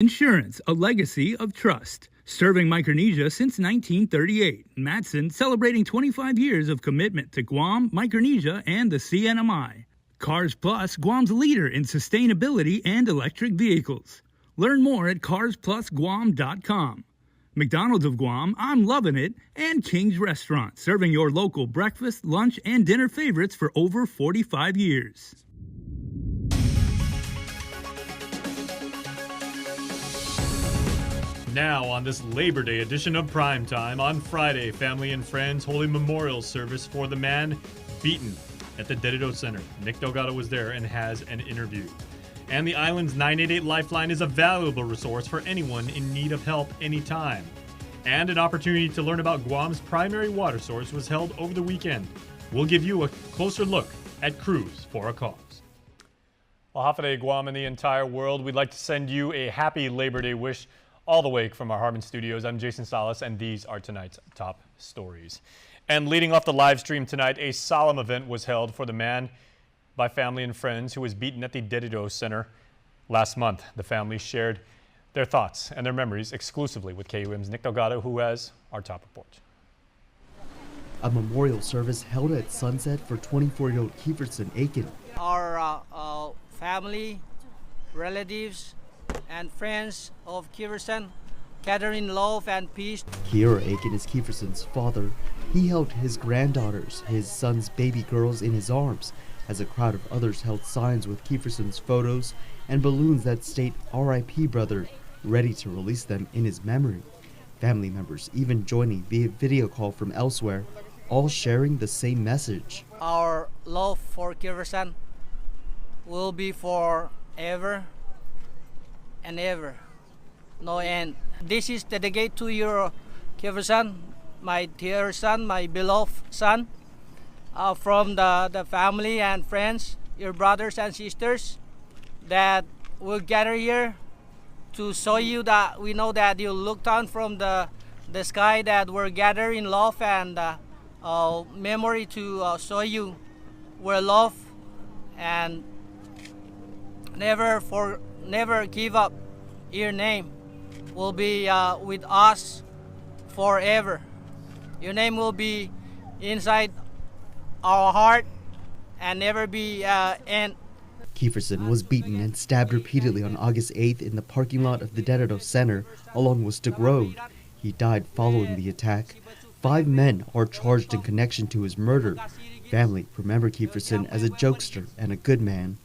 Insurance, a legacy of trust. Serving Micronesia since 1938. Matson celebrating 25 years of commitment to Guam, Micronesia, and the CNMI. Cars Plus, Guam's leader in sustainability and electric vehicles. Learn more at carsplusguam.com. McDonald's of Guam, I'm loving it, and King's Restaurant, serving your local breakfast, lunch, and dinner favorites for over 45 years. Now, on this Labor Day edition of Primetime, on Friday, family and friends hold a memorial service for the man beaten at the Dedido Center. Nick Delgado was there and has an interview. And the island's 988 Lifeline is a valuable resource for anyone in need of help anytime. And an opportunity to learn about Guam's primary water source was held over the weekend. We'll give you a closer look at Crews for a Cause. Well, Hafide, Guam, and the entire world, we'd like to send you a happy Labor Day wish all the way from our Harmon studios. I'm Jason Salas, and these are tonight's top stories. And leading off the live stream tonight, a solemn event was held for the man by family and friends who was beaten at the Dedido Center last month. The family shared their thoughts and their memories exclusively with KUAM's Nick Delgado, who has our top report. A memorial service held at sunset for 24-year-old Kieferson Aiken. Our family, relatives, and friends of Kieferson, gathering love and peace. Kiera Aiken is Kieferson's father. He held his granddaughters, his son's baby girls, in his arms as a crowd of others held signs with Kieferson's photos and balloons that state R.I.P. brother, ready to release them in his memory. Family members even joining via video call from elsewhere, all sharing the same message. Our love for Kieferson will be forever and ever, no end. This is dedicated to your Kieferson, my dear son, my beloved son, from the family and friends, your brothers and sisters that will gather here to show you that we know that you look down from the sky, that we're gathered in love and memory to show you we're love and never give up. Your name will be with us forever. Your name will be inside our heart and never be end. Kieferson was beaten and stabbed repeatedly on August 8th in the parking lot of the Dedido Center along Woodstock Road. He died following the attack. 5 men are charged in connection to his murder. Family remember Kieferson as a jokester and a good man.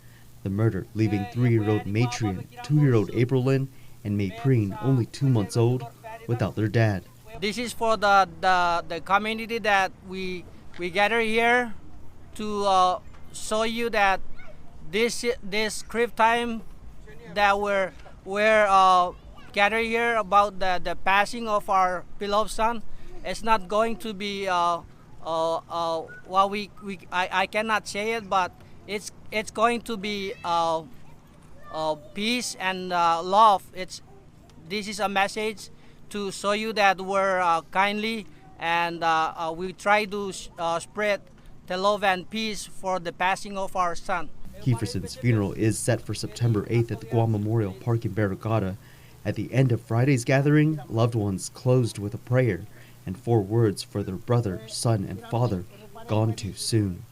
The murder leaving 3-year-old Matrian, 2-year-old April Lynn, and Maypreen, only 2 months old, without their dad. This is for the community that we gather here to show you that this crib time that we're gathered here about the passing of our beloved son. It's not going to be I cannot say it, but it's going to be peace and love. This is a message to show you that we're kindly and we try to spread the love and peace for the passing of our son. Kieferson's funeral is set for September 8th at the Guam Memorial Park in Barrigada. At the end of Friday's gathering, loved ones closed with a prayer and 4 words for their brother, son, and father gone too soon.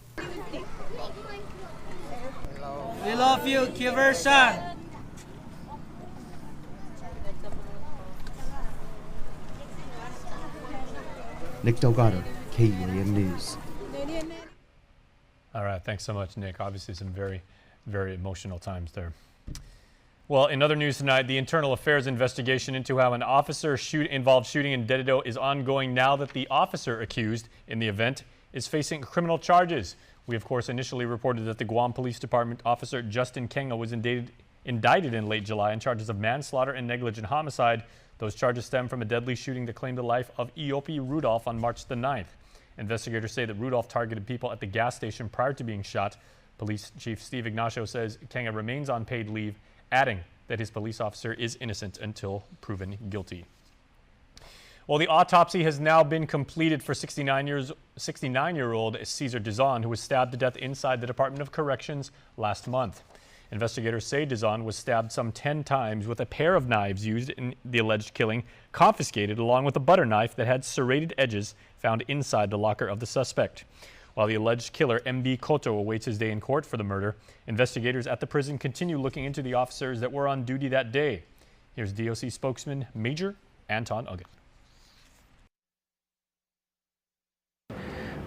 We love you, Kieferson. Nick Delgado, KUAM News. All right, thanks so much, Nick. Obviously some very, very emotional times there. Well, in other news tonight, the internal affairs investigation into how an officer involved shooting in Dedido is ongoing now that the officer accused in the event is facing criminal charges. We, of course, initially reported that the Guam Police Department officer Justin Kenga was indicted in late July on charges of manslaughter and negligent homicide. Those charges stem from a deadly shooting that claimed the life of Iopi Rudolph on March the 9th. Investigators say that Rudolph targeted people at the gas station prior to being shot. Police Chief Steve Ignacio says Kenga remains on paid leave, adding that his police officer is innocent until proven guilty. Well, the autopsy has now been completed for 69-year-old Cesar Dizon, who was stabbed to death inside the Department of Corrections last month. Investigators say Dizon was stabbed some 10 times with a pair of knives used in the alleged killing, confiscated along with a butter knife that had serrated edges found inside the locker of the suspect. While the alleged killer, MB Koto, awaits his day in court for the murder, investigators at the prison continue looking into the officers that were on duty that day. Here's DOC spokesman Major Anton Uggan.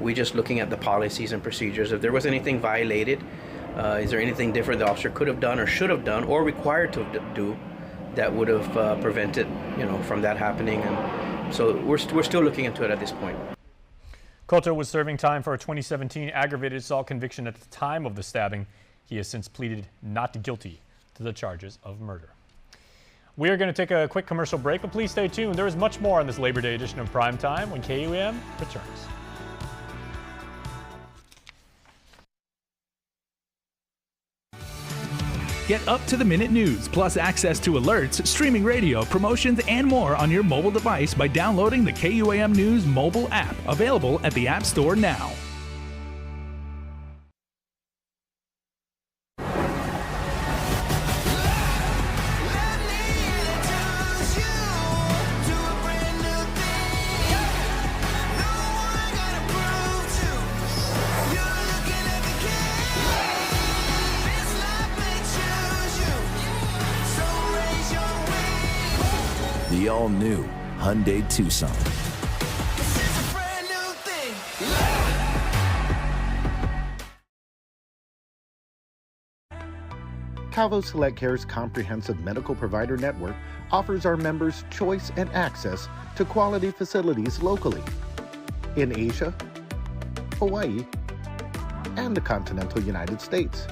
We're just looking at the policies and procedures. If there was anything violated, is there anything different the officer could have done or should have done or required to do that would have prevented, from that happening? And so we're still looking into it at this point. Koto was serving time for a 2017 aggravated assault conviction at the time of the stabbing. He has since pleaded not guilty to the charges of murder. We are going to take a quick commercial break, but please stay tuned. There is much more on this Labor Day edition of Primetime when KUAM returns. Get up-to-the-minute news, plus access to alerts, streaming radio, promotions, and more on your mobile device by downloading the KUAM News mobile app, available at the App Store now. The all-new Hyundai Tucson. Calvo Select Care's comprehensive medical provider network offers our members choice and access to quality facilities locally in Asia, Hawaii, and the continental United States.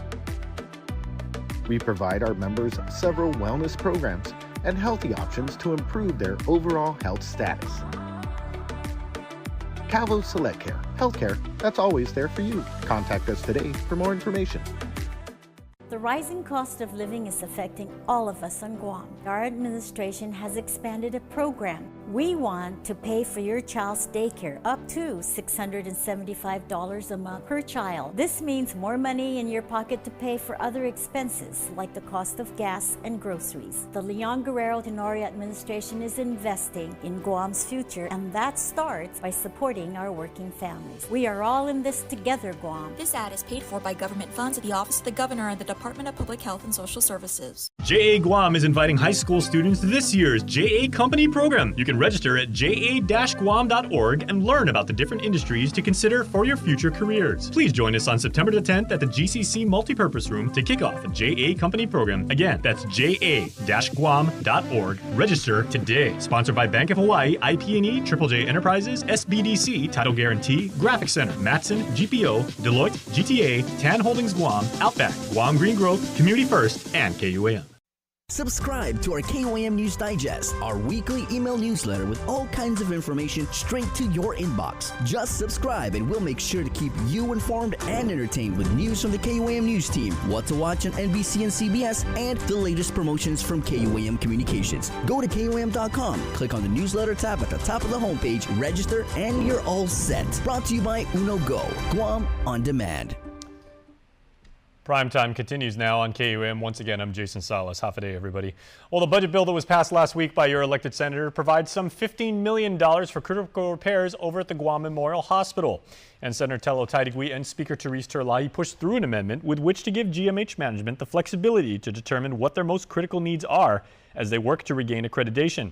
We provide our members several wellness programs and healthy options to improve their overall health status. Calvo Select Care, healthcare that's always there for you. Contact us today for more information. The rising cost of living is affecting all of us on Guam. Our administration has expanded a program. We want to pay for your child's daycare up to $675 a month per child. This means more money in your pocket to pay for other expenses like the cost of gas and groceries. The Leon Guerrero Tenorio administration is investing in Guam's future, and that starts by supporting our working families. We are all in this together, Guam. This ad is paid for by government funds at the Office of the Governor and the Department of Public Health and Social Services. JA Guam is inviting high school students to this year's JA Company program. You can register at ja-guam.org and learn about the different industries to consider for your future careers. Please join us on September the 10th at the GCC Multipurpose Room to kick off the JA Company program. Again, that's ja-guam.org. Register today. Sponsored by Bank of Hawaii, IP&E, Triple J Enterprises, SBDC, Title Guarantee, Graphic Center, Matson, GPO, Deloitte, GTA, Tan Holdings Guam, Outback, Guam Green Growth, Community First, and KUAM. Subscribe to our KUAM News Digest, our weekly email newsletter with all kinds of information straight to your inbox. Just subscribe and we'll make sure to keep you informed and entertained with news from the KUAM News team, what to watch on NBC and CBS, and the latest promotions from KUAM Communications. Go to KUAM.com, click on the newsletter tab at the top of the homepage, register, and you're all set. Brought to you by Uno Go, Guam On Demand. Primetime continues now on KUAM. Once again, I'm Jason Salas. Half a day, everybody. Well, the budget bill that was passed last week by your elected senator provides some $15 million for critical repairs over at the Guam Memorial Hospital. And Senator Tello Taitigui and Speaker Therese Terlahi pushed through an amendment with which to give GMH management the flexibility to determine what their most critical needs are as they work to regain accreditation.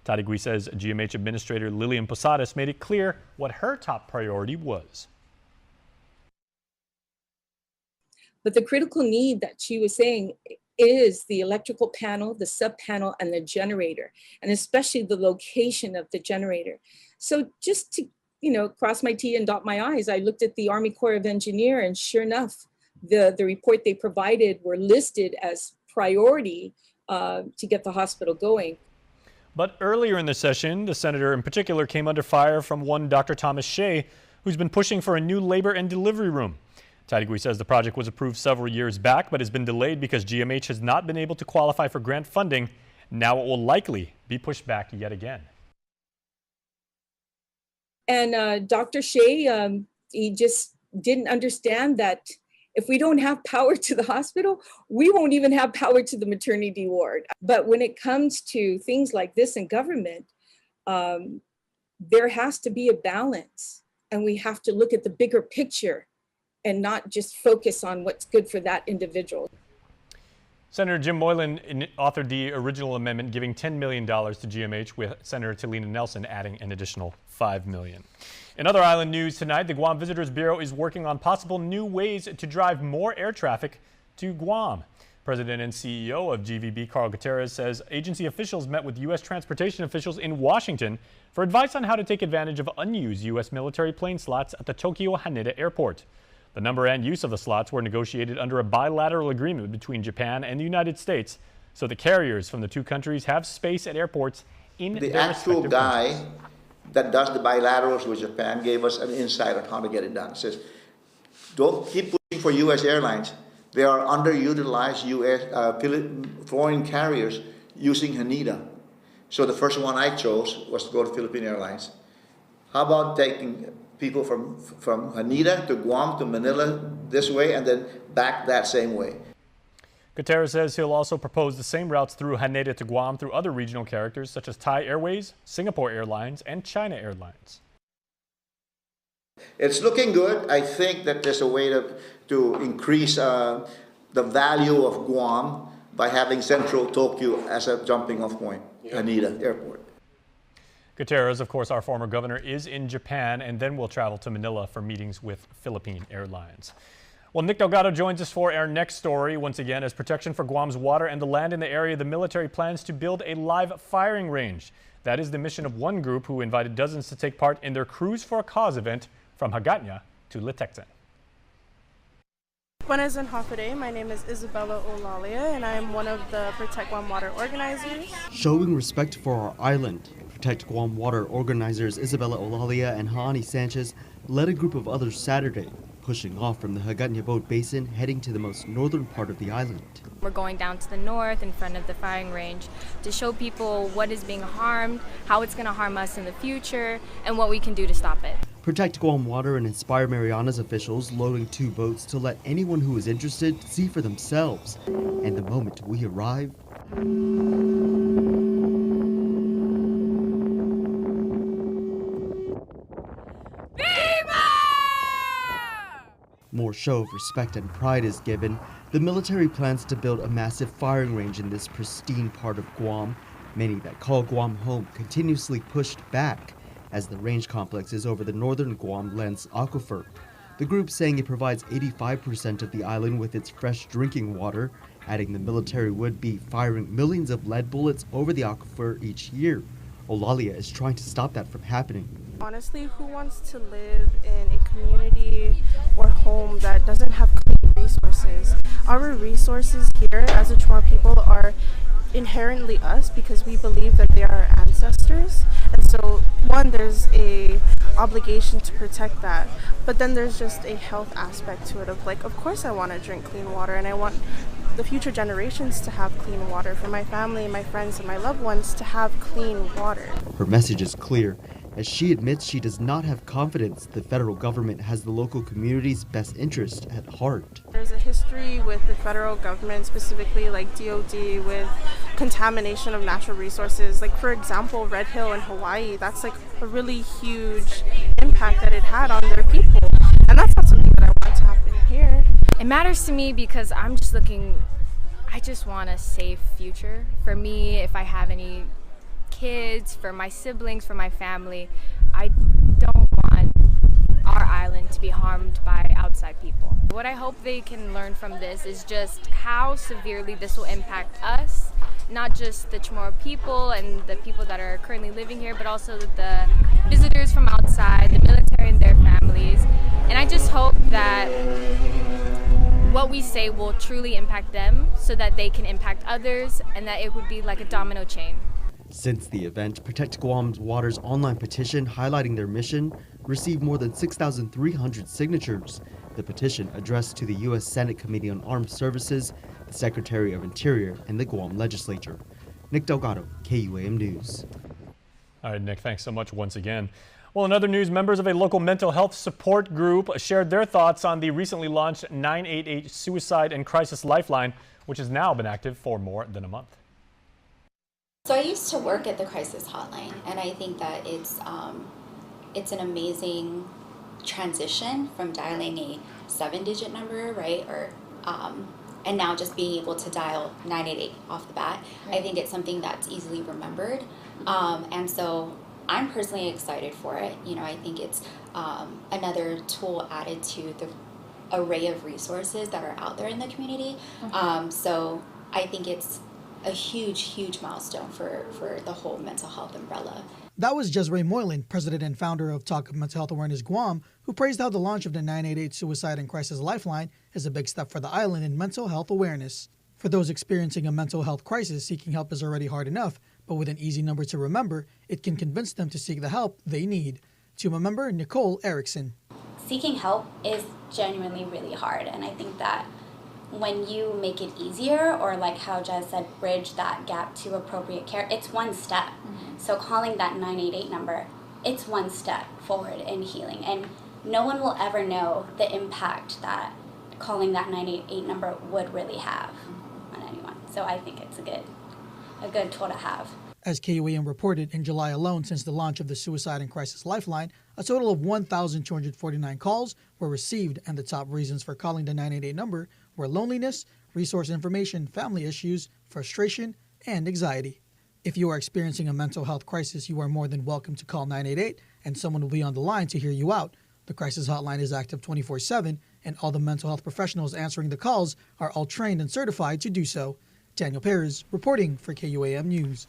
Taitigui says GMH Administrator Lillian Posadas made it clear what her top priority was. But the critical need that she was saying is the electrical panel, the sub panel, and the generator, and especially the location of the generator. So just to, cross my T and dot my I's, I looked at the Army Corps of Engineers, and sure enough, the report they provided were listed as priority to get the hospital going. But earlier in the session, the senator in particular came under fire from one Dr. Thomas Shea, who's been pushing for a new labor and delivery room. Taitigui says the project was approved several years back, but has been delayed because GMH has not been able to qualify for grant funding. Now it will likely be pushed back yet again. And Dr. Shea, he just didn't understand that If we don't have power to the hospital, we won't even have power to the maternity ward. But when it comes to things like this in government, there has to be a balance, and we have to look at the bigger picture and not just focus on what's good for that individual. Senator Jim Moylan authored the original amendment giving $10 million to GMH, with Senator Talina Nelson adding an additional $5 million. In other island news tonight, the Guam Visitors Bureau is working on possible new ways to drive more air traffic to Guam. President and CEO of GVB, Carl Gutierrez, says agency officials met with U.S. transportation officials in Washington for advice on how to take advantage of unused U.S. military plane slots at the Tokyo Haneda Airport. The number and use of the slots were negotiated under a bilateral agreement between Japan and the United States, so the carriers from the two countries have space at airports in the their actual respective guy countries. That does the bilaterals with Japan gave us an insight on how to get it done. It says, don't keep pushing for U.S. airlines. There are underutilized U.S. foreign carriers using Haneda. So the first one I chose was to go to Philippine Airlines. How about taking people from Haneda to Guam to Manila this way and then back that same way? Gutierrez says he'll also propose the same routes through Haneda to Guam through other regional carriers such as Thai Airways, Singapore Airlines, and China Airlines. It's looking good. I think that there's a way to increase the value of Guam by having central Tokyo as a jumping off point, Haneda Airport. Gutierrez, of course, our former governor, is in Japan and then will travel to Manila for meetings with Philippine Airlines. Well, Nick Delgado joins us for our next story. Once again, as protection for Guam's water and the land in the area, the military plans to build a live firing range. That is the mission of one group who invited dozens to take part in their Cruise for a Cause event from Hagåtña to Litexen. Buenas and Hafide. My name is Isabella Olalia, and I am one of the Protect Guam Water organizers. Showing respect for our island, Protect Guam Water organizers Isabella Olalia and Haani Sanchez led a group of others Saturday, pushing off from the Hagåtña Boat Basin, heading to the most northern part of the island. We're going down to the north in front of the firing range to show people what is being harmed, how it's going to harm us in the future, and what we can do to stop it. Protect Guam Water and Inspire Mariana's officials loading 2 boats to let anyone who is interested see for themselves. And the moment we arrive, more show of respect and pride is given. The military plans to build a massive firing range in this pristine part of Guam. Many that call Guam home continuously pushed back, as the range complex is over the northern Guam lens aquifer. The group saying it provides 85% of the island with its fresh drinking water, adding the military would be firing millions of lead bullets over the aquifer each year. Olalia is trying to stop that from happening. Honestly, who wants to live in a community or home that doesn't have clean resources? Our resources here as a Chamorro people are inherently us because we believe that they are our ancestors. And so, one, there's a obligation to protect that. But then there's just a health aspect to it of like, of course I want to drink clean water and I want the future generations to have clean water, for my family, my friends, and my loved ones to have clean water. Her message is clear, as she admits she does not have confidence the federal government has the local community's best interest at heart. There's a history with the federal government, specifically like DOD, with contamination of natural resources. Like, for example, Red Hill in Hawaii, that's like a really huge impact that it had on their people. And that's not something that I want to happen here. It matters to me because I'm just looking, I just want a safe future for me, if I have any kids, for my siblings, for my family. I don't want our island to be harmed by outside people. What I hope they can learn from this is just how severely this will impact us, not just the Chamorro people and the people that are currently living here, but also the visitors from outside, the military and their families. And I just hope that what we say will truly impact them so that they can impact others, and that it would be like a domino chain. Since the event, Protect Guam's Water's online petition highlighting their mission received more than 6,300 signatures. The petition addressed to the U.S. Senate Committee on Armed Services, the Secretary of Interior, and the Guam Legislature. Nick Delgado, KUAM News. All right, Nick, thanks so much once again. Well, in other news, members of a local mental health support group shared their thoughts on the recently launched 988 Suicide and Crisis Lifeline, which has now been active for more than a month. So I used to work at the crisis hotline, and I think that it's an amazing transition from dialing a 7-digit number, right, or and now just being able to dial 988 off the bat. Right. I think it's something that's easily remembered, and so I'm personally excited for it. You know, I think it's another tool added to the array of resources that are out there in the community. So I think it's a huge milestone for the whole mental health umbrella. That was Jezreel Moylan, president and founder of Talk of Mental Health Awareness Guam, who praised how the launch of the 988 Suicide and Crisis Lifeline is a big step for the island in mental health awareness. For those experiencing a mental health crisis, seeking help is already hard enough, but with an easy number to remember, it can convince them to seek the help they need. TUMA member Nicole Erickson. Seeking help is genuinely really hard, and I think that when you make it easier, or like how Jez said, bridge that gap to appropriate care, it's one step. So calling that 988 number, it's one step forward in healing, and no one will ever know the impact that calling that 988 number would really have on anyone. So I think it's a good tool to have. As KUAM reported, in July alone, since the launch of the Suicide and Crisis Lifeline, a total of 1,249 calls were received, and the top reasons for calling the 988 number were loneliness, resource information, family issues, frustration, and anxiety. If you are experiencing a mental health crisis, you are more than welcome to call 988, and someone will be on the line to hear you out. The crisis hotline is active 24/7, and all the mental health professionals answering the calls are all trained and certified to do so. Daniel Perez reporting for KUAM News.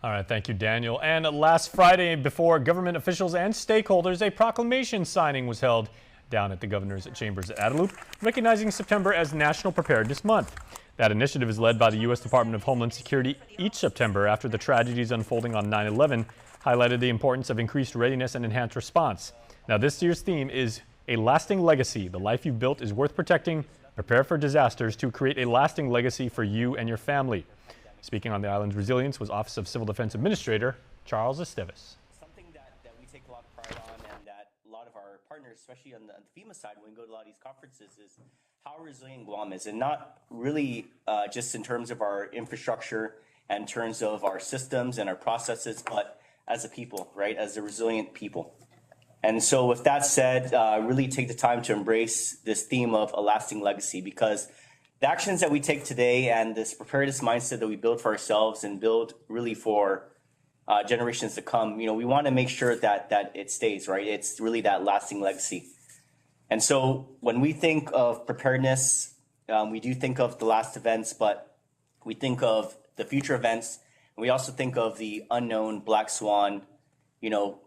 All right, thank you, Daniel. And last Friday, before government officials and stakeholders, a proclamation signing was held down at the governor's chambers at Adelup, recognizing September as National Preparedness Month. That initiative is led by the U.S. Department of Homeland Security each September after the tragedies unfolding on 9/11 highlighted the importance of increased readiness and enhanced response. Now, this year's theme is A Lasting Legacy. The life you've built is worth protecting. Prepare for disasters to create a lasting legacy for you and your family. Speaking on the island's resilience was Office of Civil Defense Administrator Charles Esteves. Something that we take a lot of pride on, and that a lot of our partners, especially on the FEMA side, when we go to a lot of these conferences, is how resilient Guam is. And not really just in terms of our infrastructure and in terms of our systems and our processes, but as a people, right? As a resilient people. And so with that said, really take the time to embrace this theme of a lasting legacy, because the actions that we take today and this preparedness mindset that we build for ourselves and build really for generations to come, you know, we want to make sure that it stays, right? It's really that lasting legacy. And so when we think of preparedness, we do think of the last events, but we think of the future events. And we also think of the unknown black swan, you know,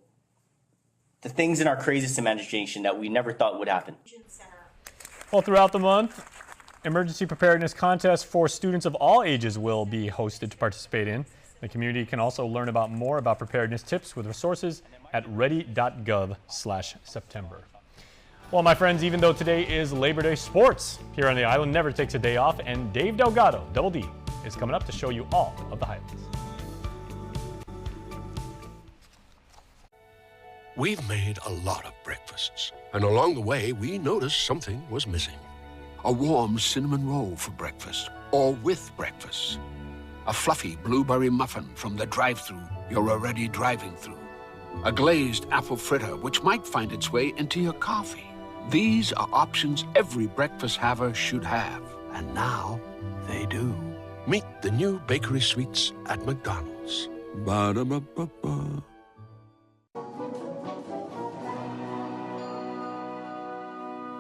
the things in our craziest imagination that we never thought would happen. Well, throughout the month, emergency preparedness contests for students of all ages will be hosted to participate in. The community can also learn about more about preparedness tips with resources at ready.gov/September. Well, my friends, even though today is Labor Day, sports here on the island never takes a day off, and Dave Delgado, Double D, is coming up to show you all of the highlights. We've made a lot of breakfasts, and along the way, we noticed something was missing. A warm cinnamon roll for breakfast, or with breakfast. A fluffy blueberry muffin from the drive-thru you're already driving through. A glazed apple fritter, which might find its way into your coffee. These are options every breakfast haver should have, and now they do. Meet the new bakery sweets at McDonald's. Ba-da-ba-ba-ba.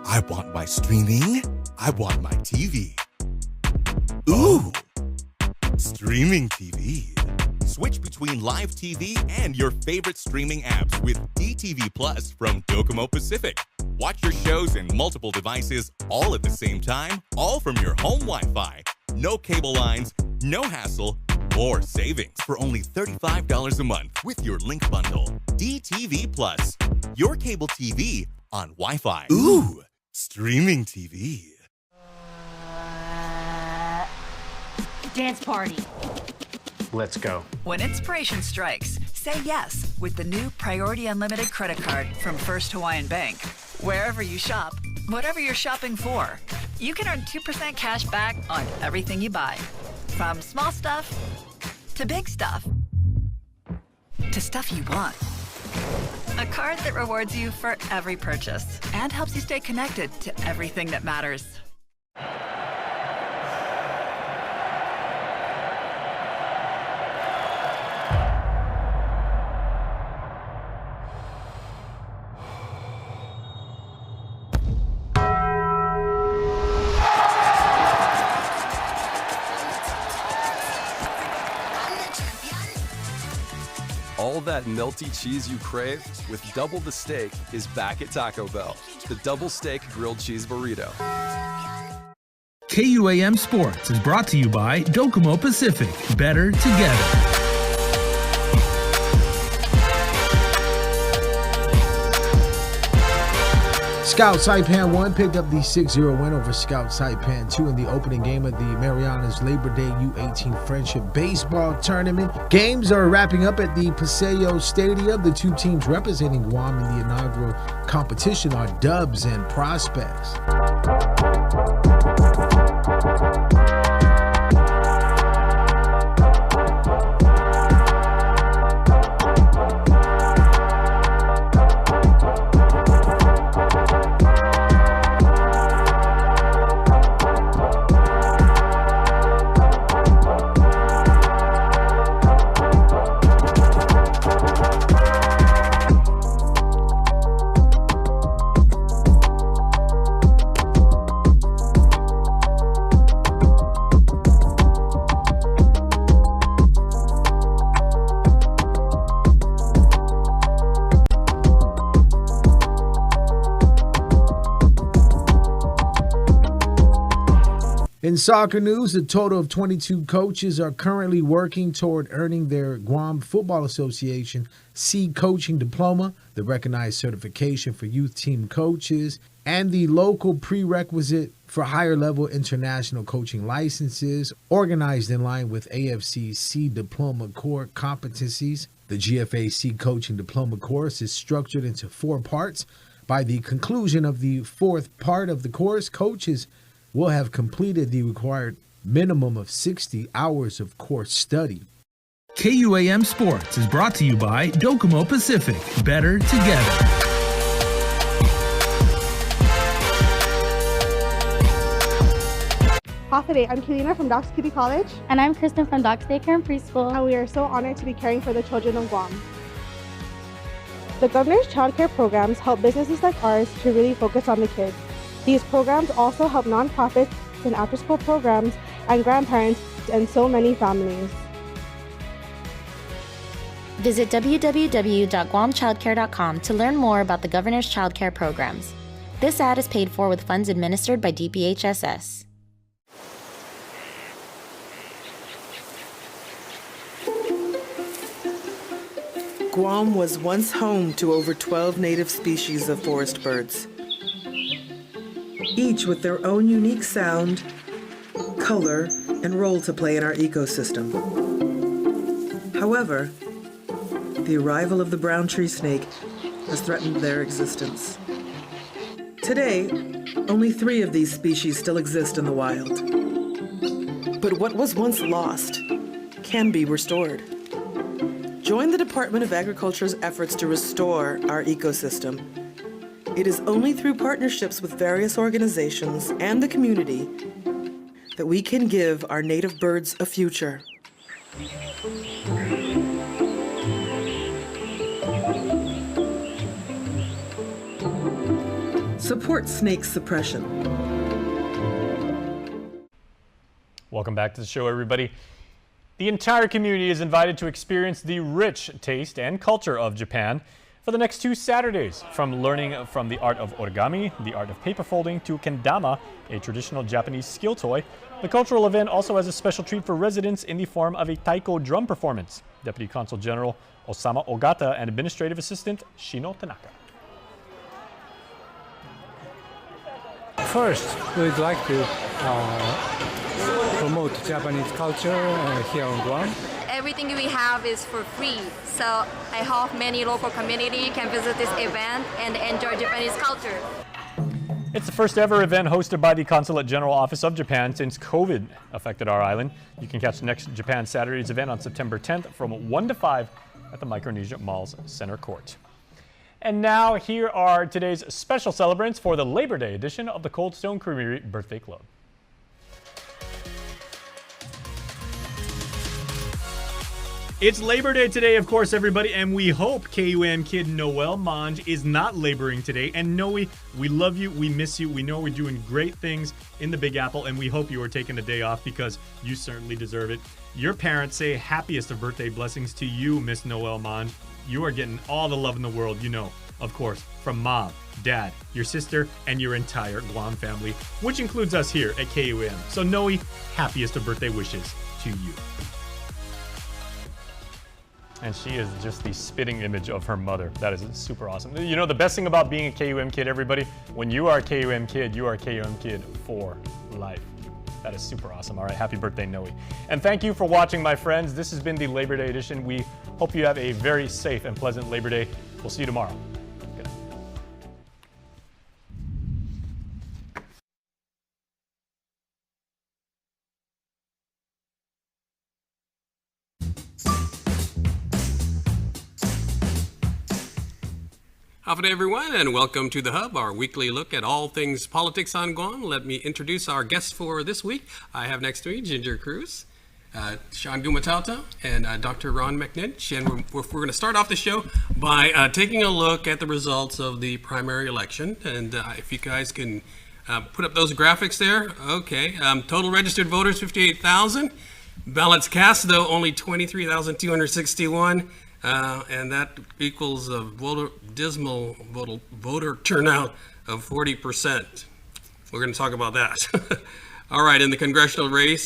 I want my streaming. I want my TV. Ooh! Streaming TV. Switch between live TV and your favorite streaming apps with DTV Plus from Docomo Pacific. Watch your shows in multiple devices all at the same time, all from your home Wi-Fi. No cable lines, no hassle, more savings for only $35 a month with your Link bundle. DTV Plus, your cable TV on Wi-Fi. Ooh! Streaming TV. Dance party. Let's go. When inspiration strikes, Say yes with the new Priority Unlimited credit card from First Hawaiian Bank. Wherever you shop, whatever you're shopping for, you can earn 2% cash back on everything you buy. From small stuff to big stuff to stuff you want. A card that rewards you for every purchase and helps you stay connected to everything that matters. All that melty cheese you crave with Double the Steak is back at Taco Bell. The Double Steak Grilled Cheese Burrito. KUAM Sports is brought to you by Docomo Pacific. Better together. Scout Saipan 1 picked up the 6-0 win over Scout Saipan 2 in the opening game of the Marianas Labor Day U18 Friendship Baseball Tournament. Games are wrapping up at the Paseo Stadium. The two teams representing Guam in the inaugural competition are Dubs and Prospects. In soccer news, a total of 22 coaches are currently working toward earning their Guam Football Association C Coaching Diploma, the recognized certification for youth team coaches, and the local prerequisite for higher-level international coaching licenses, organized in line with AFC C Diploma core competencies. The GFA C Coaching Diploma course is structured into 4 parts. By the conclusion of the 4th part of the course, coaches will have completed the required minimum of 60 hours of course study. KUAM Sports is brought to you by Docomo Pacific. Better together. Today, I'm Kelina from Doc's Kitty College. And I'm Kristen from Doc's Daycare and Preschool. And we are so honored to be caring for the children of Guam. The Governor's Child Care programs help businesses like ours to really focus on the kids. These programs also help nonprofits and after-school programs and grandparents and so many families. Visit www.guamchildcare.com to learn more about the Governor's Child Care programs. This ad is paid for with funds administered by DPHSS. Guam was once home to over 12 native species of forest birds, each with their own unique sound, color, and role to play in our ecosystem. However, the arrival of the brown tree snake has threatened their existence. Today, only 3 of these species still exist in the wild. But what was once lost can be restored. Join the Department of Agriculture's efforts to restore our ecosystem. It is only through partnerships with various organizations and the community that we can give our native birds a future. Support snake suppression. Welcome back to the show, everybody. The entire community is invited to experience the rich taste and culture of Japan for the next 2 Saturdays, from learning from the art of origami, the art of paper folding, to kendama, a traditional Japanese skill toy. The cultural event also has a special treat for residents in the form of a taiko drum performance. Deputy Consul General Osama Ogata and Administrative Assistant Shino Tanaka. First, we'd like to promote Japanese culture here on Guam. everything we have is for free. So I hope many local community can visit this event and enjoy Japanese culture. It's the first ever event hosted by the Consulate General Office of Japan since COVID affected our island. You can catch the next Japan Saturday's event on September 10th from 1 to 5 at the Micronesia Mall's Center Court. And now here are today's special celebrants for the Labor Day edition of the Cold Stone Creamery Birthday Club. It's Labor Day today, of course, everybody, and we hope KUAM kid Noel Monge is not laboring today. And Noe, we love you, we miss you, we know we're doing great things in the Big Apple, and we hope you are taking a day off because you certainly deserve it. Your parents say happiest of birthday blessings to you, Miss Noel Monge. You are getting all the love in the world, you know, of course, from Mom, Dad, your sister, and your entire Guam family, which includes us here at KUAM. So Noe, happiest of birthday wishes to you. And she is just the spitting image of her mother. That is super awesome. You know, the best thing about being a KUAM kid, everybody, when you are a KUAM kid, you are a KUAM kid for life. That is super awesome. All right, happy birthday, Noe. And thank you for watching, my friends. This has been the Labor Day edition. We hope you have a very safe and pleasant Labor Day. We'll see you tomorrow. Good night. Howdy everyone, and welcome to The Hub, our weekly look at all things politics on Guam. Let me introduce our guests for this week. I have next to me Ginger Cruz, Sean Gumatauta, and Dr. Ron McNinch. And we're going to start off the show by taking a look at the results of the primary election. And if you guys can put up those graphics there. Okay, total registered voters, 58,000. Ballots cast, though, only 23,261. And that equals a dismal voter turnout of 40%. We're going to talk about that. All right, in the congressional race,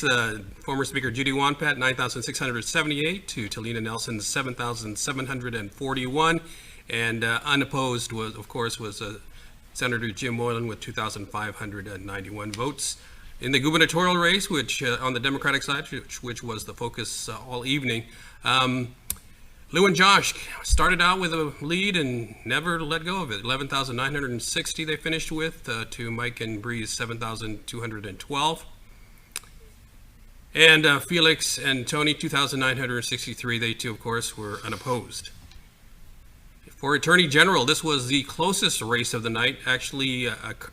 former Speaker Judy Wonpat, 9,678 to Talina Nelson, 7,741. And unopposed was, of course, Senator Jim Moylan with 2,591 votes. In the gubernatorial race, which on the Democratic side, which was the focus all evening, Lou and Josh started out with a lead and never let go of it. 11,960 they finished with to Mike and Bree's 7,212. And Felix and Tony, 2,963. They too, of course, were unopposed. For Attorney General, this was the closest race of the night. Actually,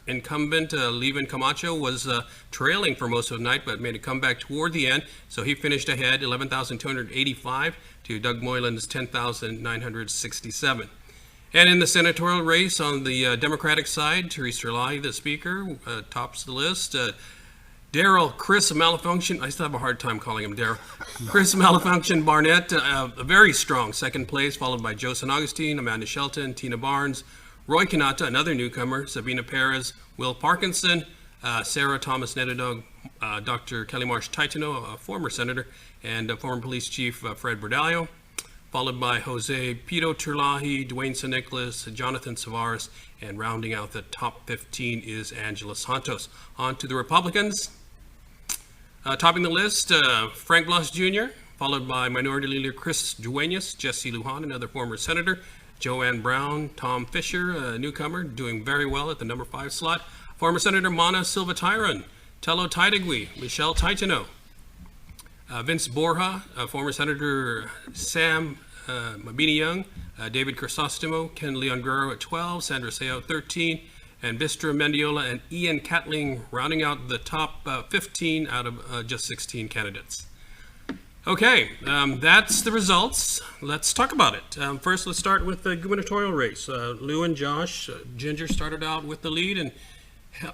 incumbent Levin Camacho was trailing for most of the night, but made a comeback toward the end. So he finished ahead, 11,285 to Doug Moylan's 10,967. And in the senatorial race on the Democratic side, Teresa Lai, the speaker, tops the list. Chris Malfunction, I still have a hard time calling him Daryl. Chris Malfunction Barnett, a very strong second place, followed by Joe San Augustine, Amanda Shelton, Tina Barnes, Roy Kanata, another newcomer, Sabina Perez, Will Parkinson, Sarah Thomas Nedadog, Dr. Kelly Marsh Titano, a former senator, and former police chief Fred Bordallo, followed by Jose Pito Turlahi, Dwayne San Nicolas, Jonathan Savares, and rounding out the top 15 is Angela Santos. On to the Republicans. Topping the list, Frank Blas Jr., followed by Minority Leader Chris Duenas, Jesse Lujan, another former senator, Joanne Brown, Tom Fisher, a newcomer, doing very well at the number 5 slot, former Senator Mana Silva Tyron, Tello Taitagui, Michelle Titano, Vince Borja, former Senator Sam Mabini Young, David Crisostomo, Ken Leon Guerrero at 12, Sandra Seo at 13, and Bistra Mendiola and Ian Catling rounding out the top 15 out of just 16 candidates. Okay, that's the results. Let's talk about it. First, let's start with the gubernatorial race. Lou and Josh, Ginger started out with the lead and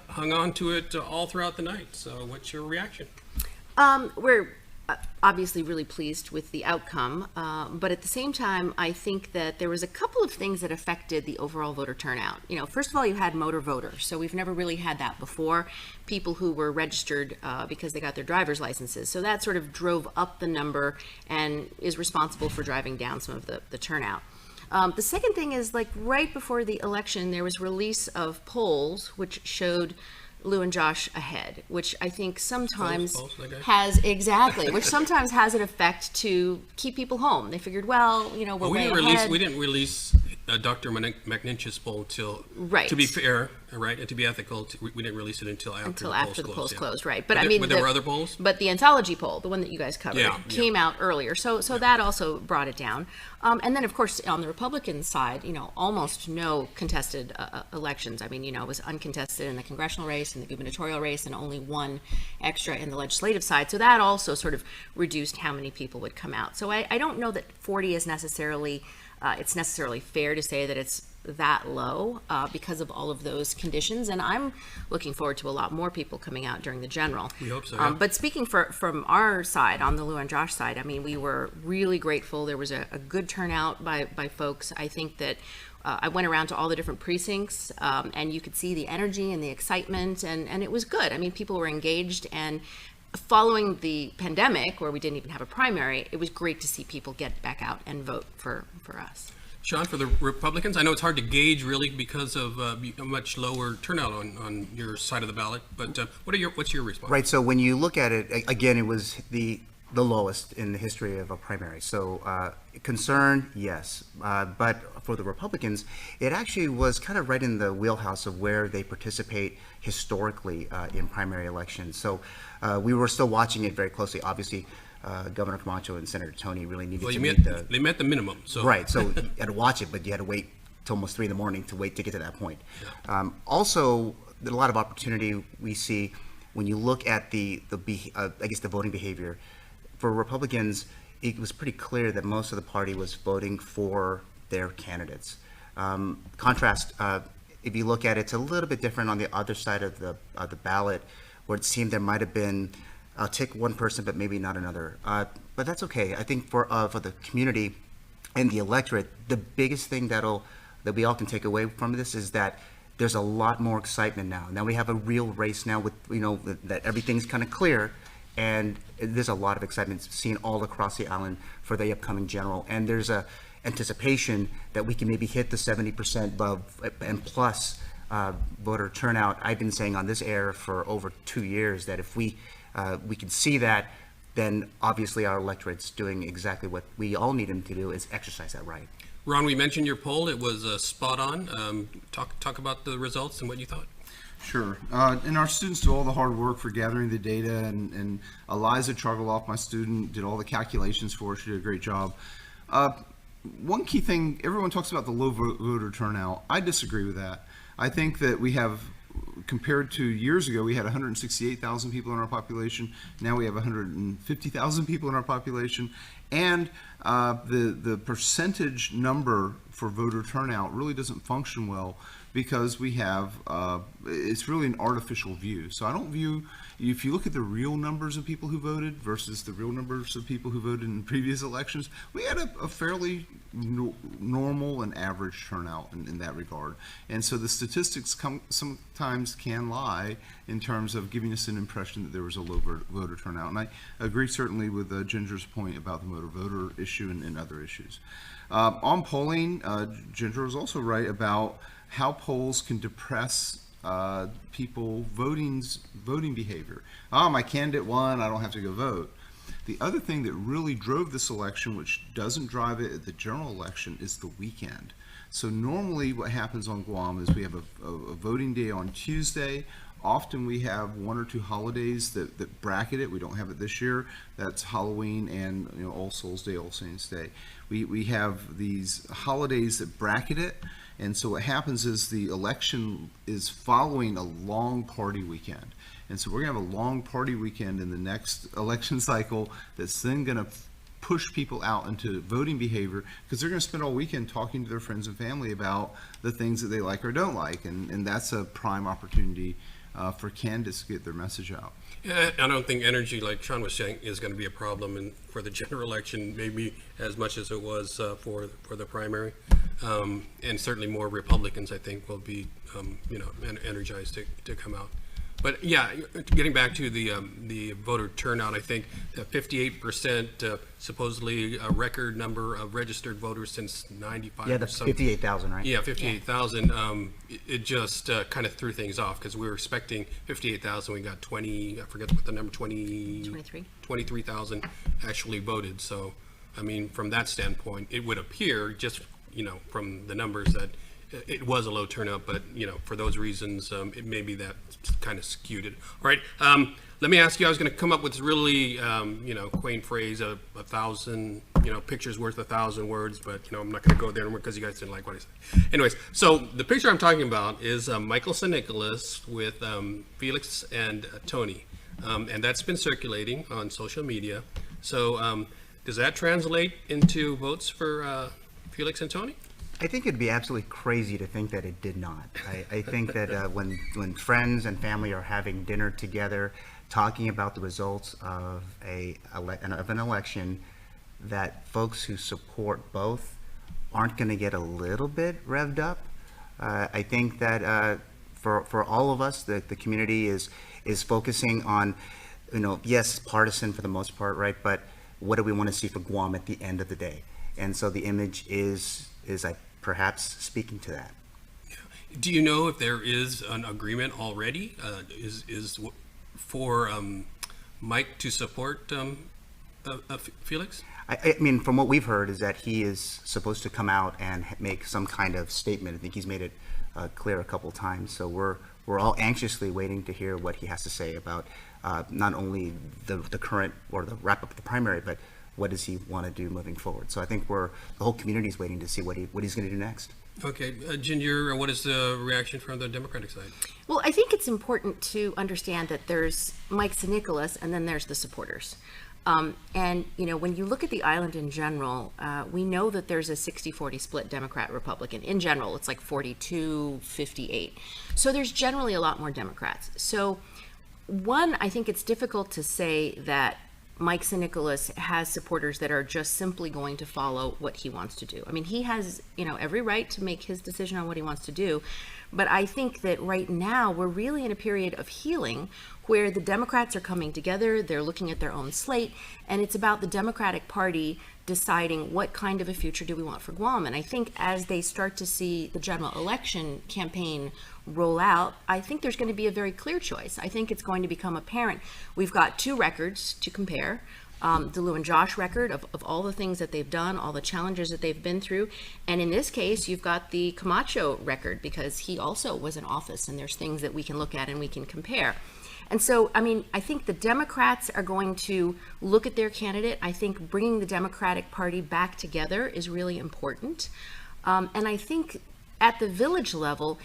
hung on to it all throughout the night. So what's your reaction? We're obviously really pleased with the outcome, but at the same time, I think that there was a couple of things that affected the overall voter turnout. You know, first of all, you had motor voters, so we've never really had that before. People who were registered because they got their driver's licenses, so that sort of drove up the number and is responsible for driving down some of the turnout. The second thing is, like, right before the election, there was release of polls which showed Lou and Josh ahead, which I think sometimes which sometimes has an effect to keep people home. They figured, well, we're way ahead. We didn't release Dr. McNinch's poll until, right. To be fair, right, and to be ethical, we didn't release it until after the polls closed. Right. But there were other polls. But the anthology poll, the one that you guys covered, came out earlier, so that also brought it down. And then, of course, on the Republican side, almost no contested elections. I mean, it was uncontested in the congressional race and the gubernatorial race, and only one extra in the legislative side. So that also sort of reduced how many people would come out. So I don't know that 40 is necessarily fair to say that it's that low because of all of those conditions, and I'm looking forward to a lot more people coming out during the general. We hope so. Yeah. But speaking from our side, on the Lou and Josh side, I mean, we were really grateful. There was a good turnout by folks. I think that I went around to all the different precincts, and you could see the energy and the excitement, and it was good. I mean, people were engaged, and following the pandemic, where we didn't even have a primary, it was great to see people get back out and vote for us. Sean, for the Republicans, I know it's hard to gauge really because of a much lower turnout on your side of the ballot, but what's your response? Right, so when you look at it, again, it was the lowest in the history of a primary. So concern, yes, but for the Republicans, it actually was kind of right in the wheelhouse of where they participate historically in primary elections. So we were still watching it very closely. Obviously, Governor Camacho and Senator Tony really needed to meet they met the minimum. So. Right, so you had to watch it, but you had to wait till almost 3 a.m. to get to that point. Yeah. Also, there's a lot of opportunity we see when you look at the voting behavior. For Republicans, it was pretty clear that most of the party was voting for their candidates. Contrast, if you look at it, it's a little bit different on the other side of the ballot, where it seemed there might have been, I'll take one person, but maybe not another. But that's okay. I think for the community and the electorate, the biggest thing that we all can take away from this is that there's a lot more excitement now. Now we have a real race now with, that everything's kind of clear, and there's a lot of excitement seen all across the island for the upcoming general. And there's a anticipation that we can maybe hit the 70% and plus voter turnout. I've been saying on this air for over 2 years that if we can see that, then obviously our electorate's doing exactly what we all need them to do, is exercise that right. Ron, we mentioned your poll. It was spot on. Talk about the results and what you thought. Sure. And our students do all the hard work for gathering the data, and Eliza Trugaloff, my student, did all the calculations for us. She did a great job. One key thing, everyone talks about the low voter turnout. I disagree with that. I think that we have, compared to years ago, we had 168,000 people in our population. Now we have 150,000 people in our population. And the percentage number for voter turnout really doesn't function well, because we have, it's really an artificial view. So I don't view, if you look at the real numbers of people who voted versus the real numbers of people who voted in previous elections, we had a fairly normal and average turnout in that regard. And so the statistics sometimes can lie in terms of giving us an impression that there was a low voter turnout. And I agree certainly with Ginger's point about the motor voter issue and other issues. On polling, Ginger was also right about how polls can depress people voting behavior. My candidate won, I don't have to go vote. The other thing that really drove this election, which doesn't drive it at the general election, is the weekend. So normally what happens on Guam is we have a voting day on Tuesday. Often we have 1 or 2 holidays that bracket it. We don't have it this year. That's Halloween and All Souls Day, All Saints Day. We have these holidays that bracket it. And so what happens is the election is following a long party weekend. And so we're going to have a long party weekend in the next election cycle that's then going to push people out into voting behavior, because they're going to spend all weekend talking to their friends and family about the things that they like or don't like. And that's a prime opportunity for candidates to get their message out. Yeah, I don't think energy, like Sean was saying, is going to be a problem for the general election, maybe as much as it was for the primary. And certainly more Republicans, I think, will be energized to come out. But yeah, getting back to the voter turnout, I think 58%, supposedly a record number of registered voters since '95. Yeah, the 58,000, right? Yeah, 58,000. It just kind of threw things off because we were expecting 58,000. We got 20. I forget what the number. 23,000 actually voted. So, I mean, from that standpoint, it would appear just from the numbers that it was a low turnout, but for those reasons, it may be that kind of skewed it. All right, let me ask you. I was going to come up with this really, quaint phrase: 1,000, pictures worth 1,000 words. But I'm not going to go there because you guys didn't like what I said. Anyways, so the picture I'm talking about is Michael St. Nicholas with Felix and Tony, and that's been circulating on social media. So, does that translate into votes for Felix and Tony? I think it'd be absolutely crazy to think that it did not. I think that when friends and family are having dinner together, talking about the results of an election, that folks who support both aren't going to get a little bit revved up. I think that for all of us, the community is focusing on, yes, partisan for the most part, right? But what do we want to see for Guam at the end of the day? And so the image is perhaps speaking to that. Do you know if there is an agreement already? Is for Mike to support Felix? I mean, from what we've heard is that he is supposed to come out and make some kind of statement. I think he's made it clear a couple times. So we're all anxiously waiting to hear what he has to say about not only the current or the wrap up of the primary, but what does he want to do moving forward? So I think the whole community is waiting to see what he's going to do next. Okay, Ginger, what is the reaction from the Democratic side? Well, I think it's important to understand that there's Mike St. Nicholas and then there's the supporters. And when you look at the island in general, we know that there's a 60-40 split Democrat-Republican. In general, it's like 42-58. So there's generally a lot more Democrats. So I think it's difficult to say that Mike St. Nicholas has supporters that are just simply going to follow what he wants to do. I mean, he has, every right to make his decision on what he wants to do. But I think that right now we're really in a period of healing where the Democrats are coming together, they're looking at their own slate, and it's about the Democratic Party deciding what kind of a future do we want for Guam. And I think as they start to see the general election campaign roll out, I think there's going to be a very clear choice. I think it's going to become apparent. We've got two records to compare. The Lou and Josh record of all the things that they've done, all the challenges that they've been through. And in this case, you've got the Camacho record because he also was in office and there's things that we can look at and we can compare. And so, I mean, I think the Democrats are going to look at their candidate. I think bringing the Democratic Party back together is really important. And I think at the village level,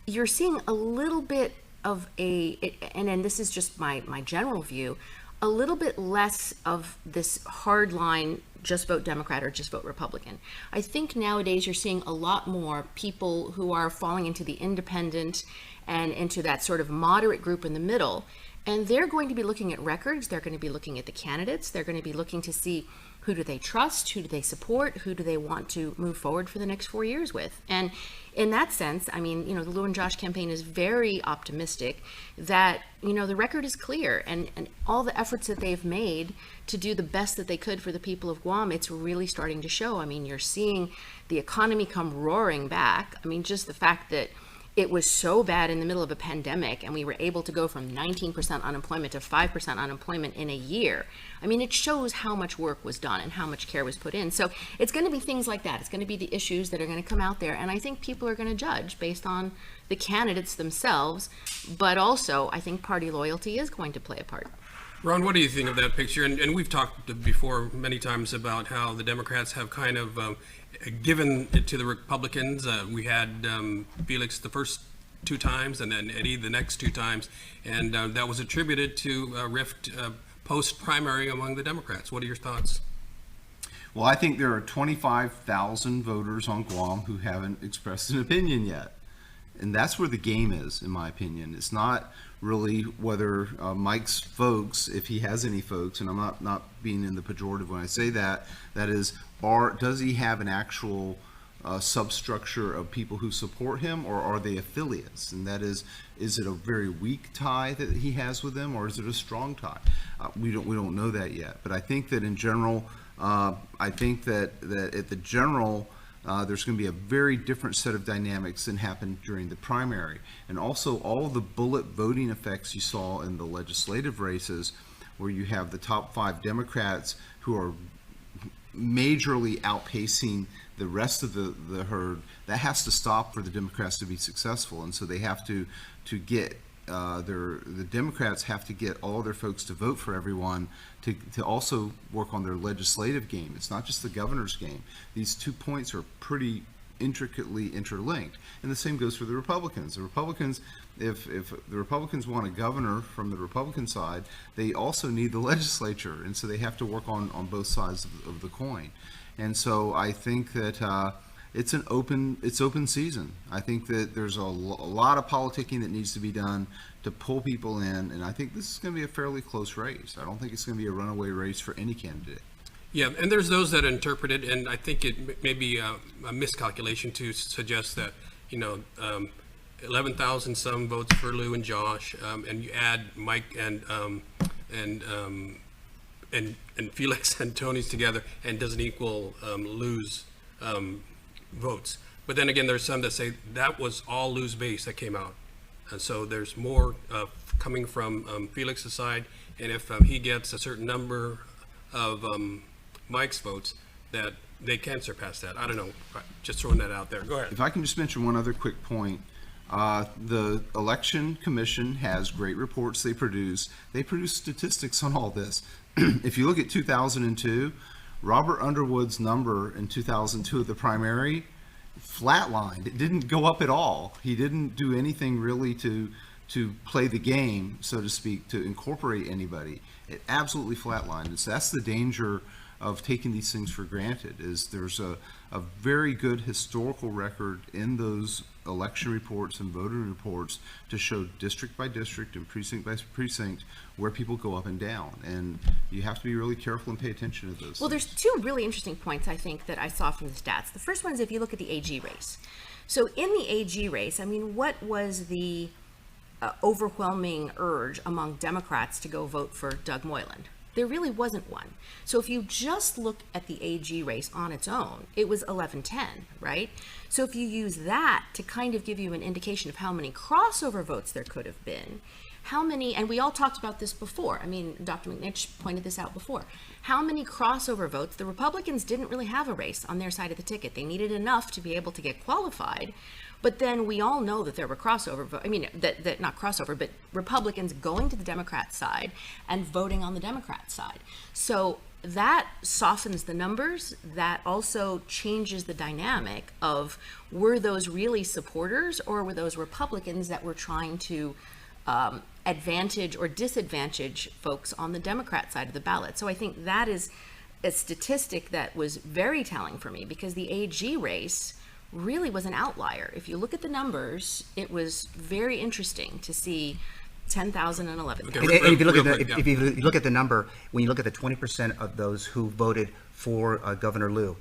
you're seeing a little bit of and this is just my general view, a little bit less of this hard line, just vote Democrat or just vote Republican. I think nowadays you're seeing a lot more people who are falling into the independent and into that sort of moderate group in the middle. And they're going to be looking at records. They're going to be looking at the candidates. They're going to be looking to see who do they trust, who do they support, who do they want to move forward for the next 4 years with. And in that sense, I mean, the Lou and Josh campaign is very optimistic that, the record is clear and all the efforts that they've made to do the best that they could for the people of Guam, it's really starting to show. I mean, you're seeing the economy come roaring back. I mean, just the fact that it was so bad in the middle of a pandemic and we were able to go from 19% unemployment to 5% unemployment in a year. I mean, it shows how much work was done and how much care was put in. So it's going to be things like that. It's going to be the issues that are going to come out there. And I think people are going to judge based on the candidates themselves. But also, I think party loyalty is going to play a part. Ron, what do you think of that picture? And we've talked before many times about how the Democrats have kind of given it to the Republicans. We had Felix the first 2 times and then Eddie the next 2 times. And that was attributed to a rift post-primary among the Democrats. What are your thoughts? Well, I think there are 25,000 voters on Guam who haven't expressed an opinion yet. And that's where the game is, in my opinion. It's not really whether Mike's folks, if he has any folks, and I'm not being in the pejorative when I say that, that is, does he have an actual substructure of people who support him, or are they affiliates? And that is it a very weak tie that he has with them, or is it a strong tie? We don't know that yet. But I think that in general, at the general, there's going to be a very different set of dynamics than happened during the primary. And also all the bullet voting effects you saw in the legislative races, where you have the top 5 Democrats who are majorly outpacing the rest of the herd, that has to stop for the Democrats to be successful. And so they have to get the Democrats have to get all their folks to vote for everyone to also work on their legislative game. It's not just the governor's game. These 2 points are pretty intricately interlinked. And the same goes for the Republicans. The Republicans, if the Republicans want a governor from the Republican side, they also need the legislature. And so they have to work on both sides of the coin. And so I think that it's open season. I think that there's a lot of politicking that needs to be done to pull people in, and I think this is going to be a fairly close race. I don't think it's going to be a runaway race for any candidate. Yeah, and there's those that interpret it, and I think it may be a miscalculation to suggest that 11,000 some votes for Lou and Josh, and you add Mike and Felix and Tony's together, and doesn't equal Lou's votes. But then again, there's some that say that was all Lou's base that came out, and so there's more coming from Felix's side, and if he gets a certain number of Mike's votes, that they can surpass that. I don't know, just throwing that out there. Go ahead. If I can just mention one other quick point. The Election Commission has great reports they produce. They produce statistics on all this. If you look at 2002, Robert Underwood's number in 2002 at the primary flatlined. It didn't go up at all. He didn't do anything really to play the game, so to speak, to incorporate anybody. It absolutely flatlined. And so that's the danger of taking these things for granted, is there's a very good historical record in those election reports and voting reports to show district by district and precinct by precinct where people go up and down, and you have to be really careful and pay attention to those. Well, there's 2 really interesting points I think that I saw from the stats. The first one is if you look at the AG race. So in the AG race, I mean, what was the overwhelming urge among Democrats to go vote for Doug Moyland? There really wasn't one. So if you just look at the AG race on its own, it was 11-10, right? So if you use that to kind of give you an indication of how many crossover votes there could have been, how many, and we all talked about this before, I mean, Dr. McNitch pointed this out before, how many crossover votes? The Republicans didn't really have a race on their side of the ticket. They needed enough to be able to get qualified. But then we all know that there were crossover, that not crossover, but Republicans going to the Democrat side and voting on the Democrat side. So that softens the numbers. That also changes the dynamic of, were those really supporters, or were those Republicans that were trying to advantage or disadvantage folks on the Democrat side of the ballot? So I think that is a statistic that was very telling for me, because the AG race really was an outlier. If you look at the numbers, it was very interesting to see 10,000 and 11,000. And if you look at the number, when you look at the 20% of those who voted for Governor Liu,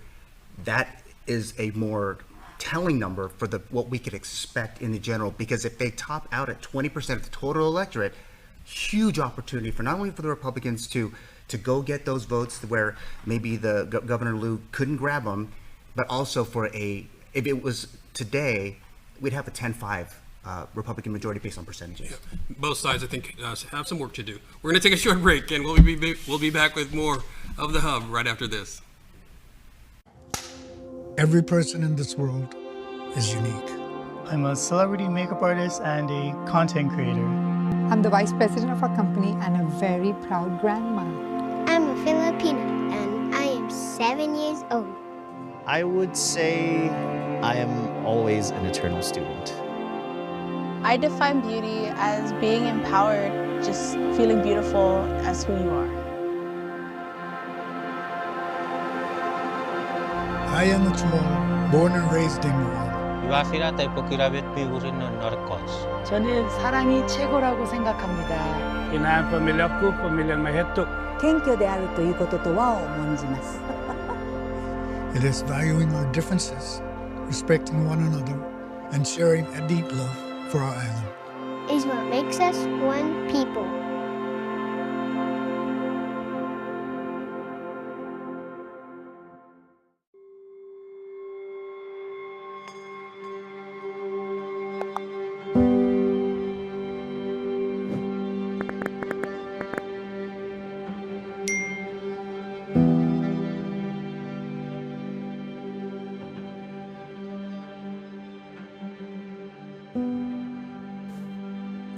that is a more telling number for what we could expect in the general, because if they top out at 20% of the total electorate, huge opportunity for not only for the Republicans to go get those votes where maybe the Governor Liu couldn't grab them, but also for if it was today, we'd have a 10-5 Republican majority based on percentages. Yeah. Both sides, I think, have some work to do. We're going to take a short break, and we'll be back with more of The Hub right after this. Every person in this world is unique. I'm a celebrity makeup artist and a content creator. I'm the vice president of our company and a very proud grandma. I'm a Filipina and I am 7 years old. I would say I am always an eternal student. I define beauty as being empowered, just feeling beautiful as who you are. I am a Chamorro, born and raised in Guam. 저는 사랑이 최고라고 생각합니다. 謙虚であるということとは重んじます。 It is valuing our differences respecting one another, and sharing a deep love for our island. Is what makes us one people.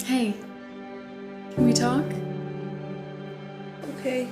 Hey, can we talk? Okay.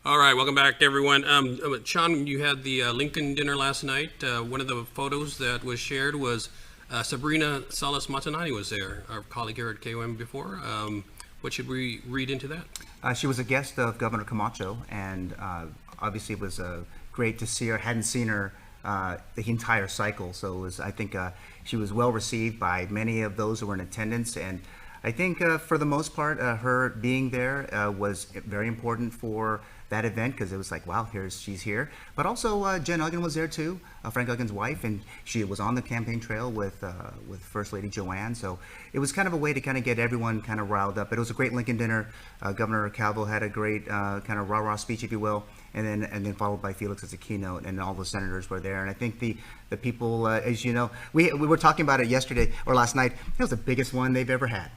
All right, welcome back, everyone. Sean, you had the Lincoln dinner last night. One of the photos that was shared was Sabrina Salas Matanani was there, our colleague here at KUAM before. What should we read into that? She was a guest of Governor Camacho, and obviously it was great to see her. Hadn't seen her the entire cycle, so it was, I think she was well received by many of those who were in attendance, and I think for the most part, her being there was very important for that event, because it was like, wow, she's here. But also Jen Uggan was there too, Frank Uggan's wife, and she was on the campaign trail with First Lady Joanne. So it was kind of a way to kind of get everyone kind of riled up. But it was a great Lincoln dinner. Governor Calvo had a great kind of rah-rah speech, if you will, and then followed by Felix as a keynote, and all the senators were there. And I think the people, as you know, we were talking about it yesterday or last night. It was the biggest one they've ever had.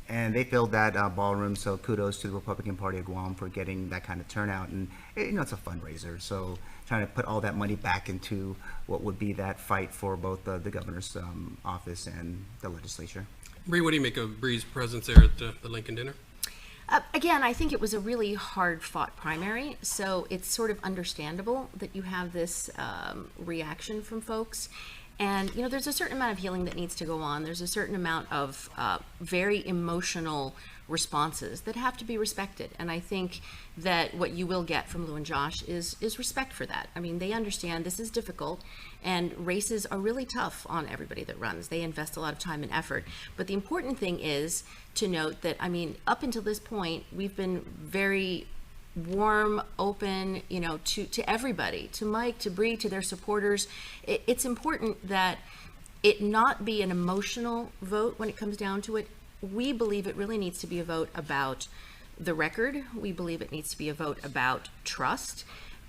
And they filled that ballroom, so kudos to the Republican Party of Guam for getting that kind of turnout. And it's a fundraiser, so trying to put all that money back into what would be that fight for both the governor's office and the legislature. Bree, what do you make of Bree's presence there at the Lincoln dinner? Again, I think it was a really hard-fought primary, so it's sort of understandable that you have this reaction from folks. And, there's a certain amount of healing that needs to go on. There's a certain amount of very emotional responses that have to be respected. And I think that what you will get from Lou and Josh is respect for that. I mean, they understand this is difficult, and races are really tough on everybody that runs. They invest a lot of time and effort. But the important thing is to note that, up until this point, we've been very warm, open, to everybody, to Mike, to Bree, to their supporters. It's important that it not be an emotional vote when it comes down to it. We believe it really needs to be a vote about the record. We believe it needs to be a vote about trust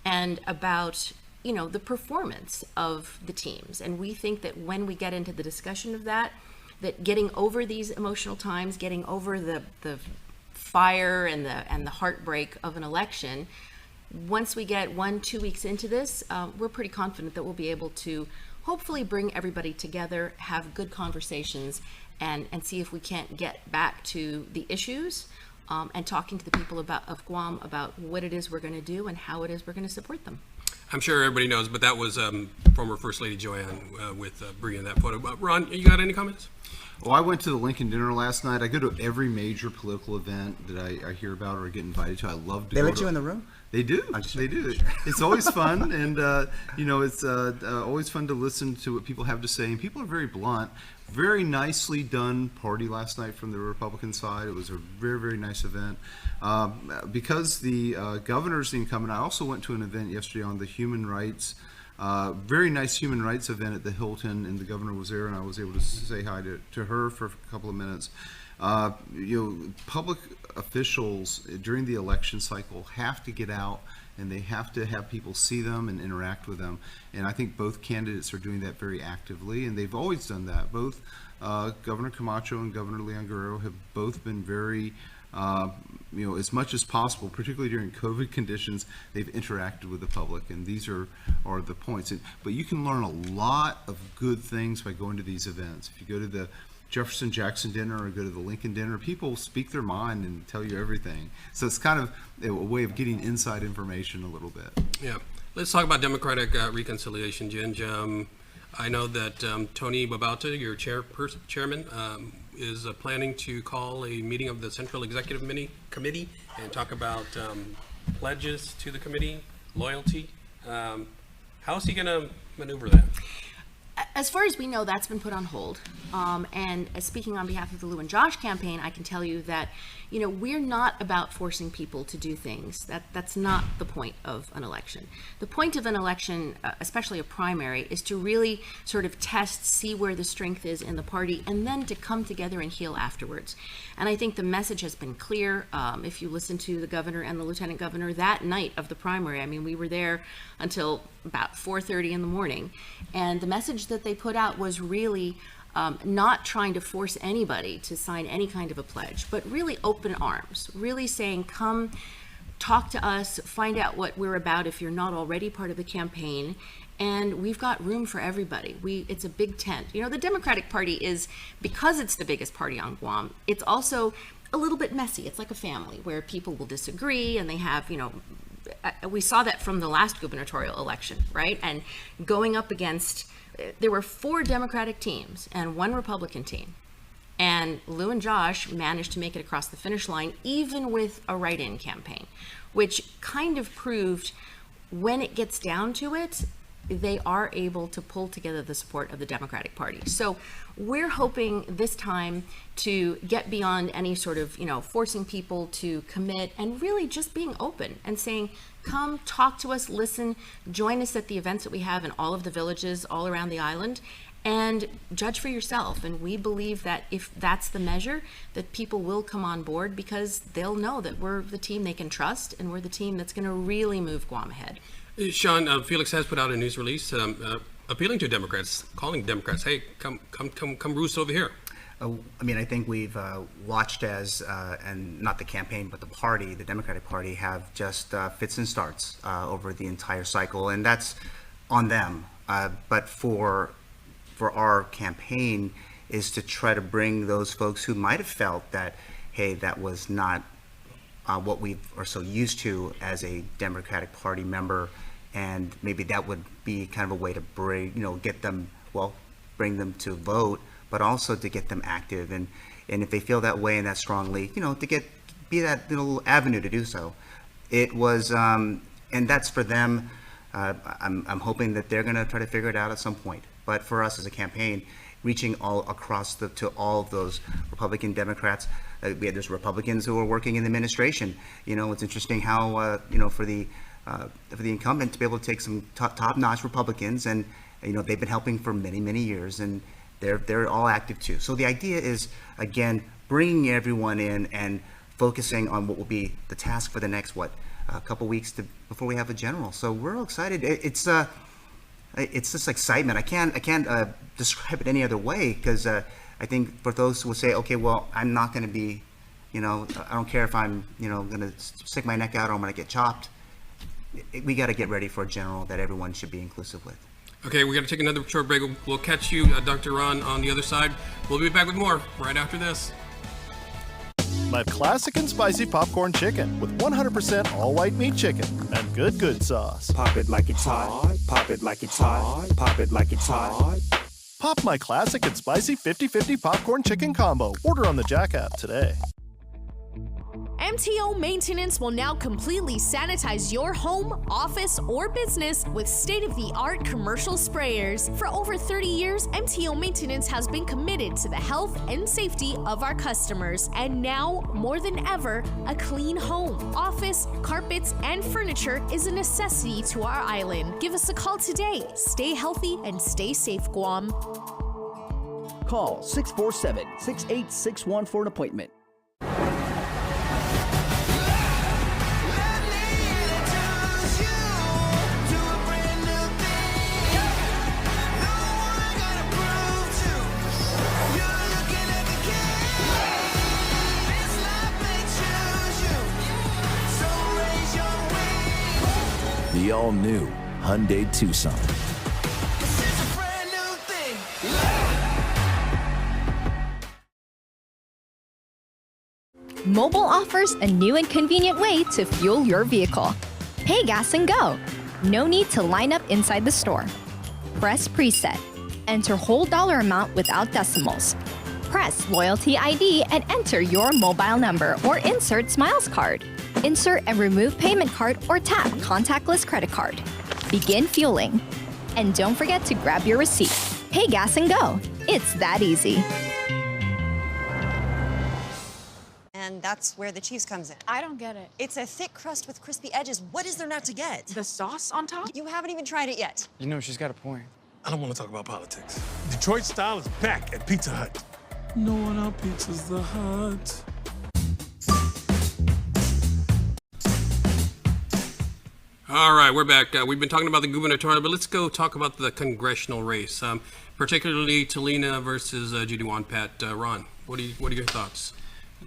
and about, the performance of the teams. And we think that when we get into the discussion of that getting over these emotional times, getting over the fire and the heartbreak of an election, once we get 1-2 weeks into this, we're pretty confident that we'll be able to hopefully bring everybody together, have good conversations, and see if we can't get back to the issues and talking to the people of Guam about what it is we're going to do and how it is we're going to support them. I'm sure everybody knows, but that was former First Lady Joanne with Bree in that photo. Ron, you got any comments? Well, I went to the Lincoln dinner last night. I go to every major political event that I hear about or get invited to. I love to They go let to. you in the room? They do. They do. It's always fun, and it's always fun to listen to what people have to say. And people are very blunt. Very nicely done party last night from the Republican side. It was a very, very nice event. Because the governor's the incumbent, I also went to an event yesterday on the human rights. Very nice human rights event at the Hilton, and the governor was there, and I was able to say hi to her for a couple of minutes. Public officials during the election cycle have to get out and they have to have people see them and interact with them. And I think both candidates are doing that very actively, and they've always done that. Both Governor Camacho and Governor Leon Guerrero have both been very, as much as possible, particularly during COVID conditions, they've interacted with the public, and these are the points. But you can learn a lot of good things by going to these events. If you go to the Jefferson Jackson dinner or go to the Lincoln dinner, people speak their mind and tell you everything. So it's kind of a way of getting inside information a little bit. Yeah. Let's talk about Democratic reconciliation, Ginge. I know that Tony Babauta, your chairman, is planning to call a meeting of the Central Executive Committee and talk about pledges to the committee, loyalty. How is he going to maneuver that? As far as we know, that's been put on hold. And speaking on behalf of the Lou and Josh campaign, I can tell you that, we're not about forcing people to do things. That's not the point of an election. The point of an election, especially a primary, is to really sort of test, see where the strength is in the party, and then to come together and heal afterwards. And I think the message has been clear. If you listen to the governor and the lieutenant governor that night of the primary, we were there until about 4:30 in the morning. And the message that they put out was really not trying to force anybody to sign any kind of a pledge, but really open arms, really saying, come talk to us, find out what we're about if you're not already part of the campaign. And we've got room for everybody. It's a big tent. The Democratic Party is, because it's the biggest party on Guam, it's also a little bit messy. It's like a family where people will disagree, and they have, we saw that from the last gubernatorial election, right? And going up against, there were 4 Democratic teams and 1 Republican team. And Lou and Josh managed to make it across the finish line, even with a write-in campaign, which kind of proved when it gets down to it, they are able to pull together the support of the Democratic Party. So we're hoping this time to get beyond any sort of, forcing people to commit, and really just being open and saying, come talk to us, listen, join us at the events that we have in all of the villages all around the island, and judge for yourself. And we believe that if that's the measure, that people will come on board, because they'll know that we're the team they can trust, and we're the team that's going to really move Guam ahead. Sean, Felix has put out a news release appealing to Democrats, calling Democrats, hey, come roost over here. I think we've watched as, and not the campaign, but the party, the Democratic Party, have just fits and starts over the entire cycle, and that's on them. But for our campaign is to try to bring those folks who might have felt that, hey, that was not what we are so used to as a Democratic Party member, and maybe that would be kind of a way to bring, get them, bring them to vote, but also to get them active, and if they feel that way and that strongly, to be that little avenue to do so. It was, and that's for them. I'm hoping that they're going to try to figure it out at some point. But for us as a campaign, reaching all across to all of those Republican Democrats, there's Republicans who are working in the administration. It's interesting how for the incumbent to be able to take some top-notch Republicans, and they've been helping for many years, and they're all active too. So the idea is, again, bringing everyone in and focusing on what will be the task for the next a couple weeks before we have a general. So we're all excited. It's this excitement. I can't describe it any other way, because I think for those who will say, okay, well, I'm not going to be, I don't care if I'm, going to stick my neck out or I'm going to get chopped. We got to get ready for a general that everyone should be inclusive with. Okay, we got to take another short break. We'll catch you, Dr. Ron, on the other side. We'll be back with more right after this. My classic and spicy popcorn chicken with 100% all-white meat chicken and good sauce. Pop it like it's hot. Pop it like it's hot. Pop it like it's hot. Pop my classic and spicy 50-50 popcorn chicken combo. Order on the Jack app today. MTO Maintenance will now completely sanitize your home, office, or business with state-of-the-art commercial sprayers. For over 30 years, MTO Maintenance has been committed to the health and safety of our customers. And now, more than ever, a clean home, office, carpets, and furniture is a necessity to our island. Give us a call today. Stay healthy and stay safe, Guam. Call 647-6861 for an appointment. The all-new Hyundai Tucson. Mobile offers a new and convenient way to fuel your vehicle. Pay gas and go. No need to line up inside the store. Press preset. Enter whole dollar amount without decimals. Press loyalty ID and enter your mobile number or insert Smiles card. Insert and remove payment card or tap contactless credit card. Begin fueling. And don't forget to grab your receipt. Pay gas and go. It's that easy. And that's where the cheese comes in. I don't get it. It's a thick crust with crispy edges. What is there not to get? The sauce on top? You haven't even tried it yet. You know, she's got a point. I don't want to talk about politics. Detroit style is back at Pizza Hut. No one out Pizza's the Hut. All right, we're back. We've been talking about the gubernatorial, but let's go talk about the congressional race, particularly Talina versus Judy Wonpat. Ron, what are your thoughts?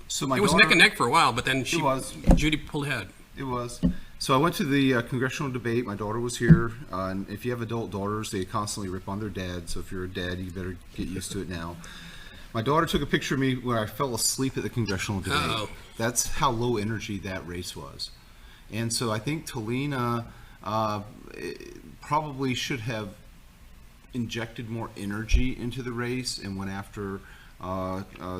So it was neck and neck for a while, but then Judy pulled ahead. It was. So I went to the congressional debate. My daughter was here. And if you have adult daughters, they constantly rip on their dad. So if you're a dad, you better get used to it now. My daughter took a picture of me where I fell asleep at the congressional debate. Uh-oh. That's how low energy that race was. And so I think Talina probably should have injected more energy into the race and went after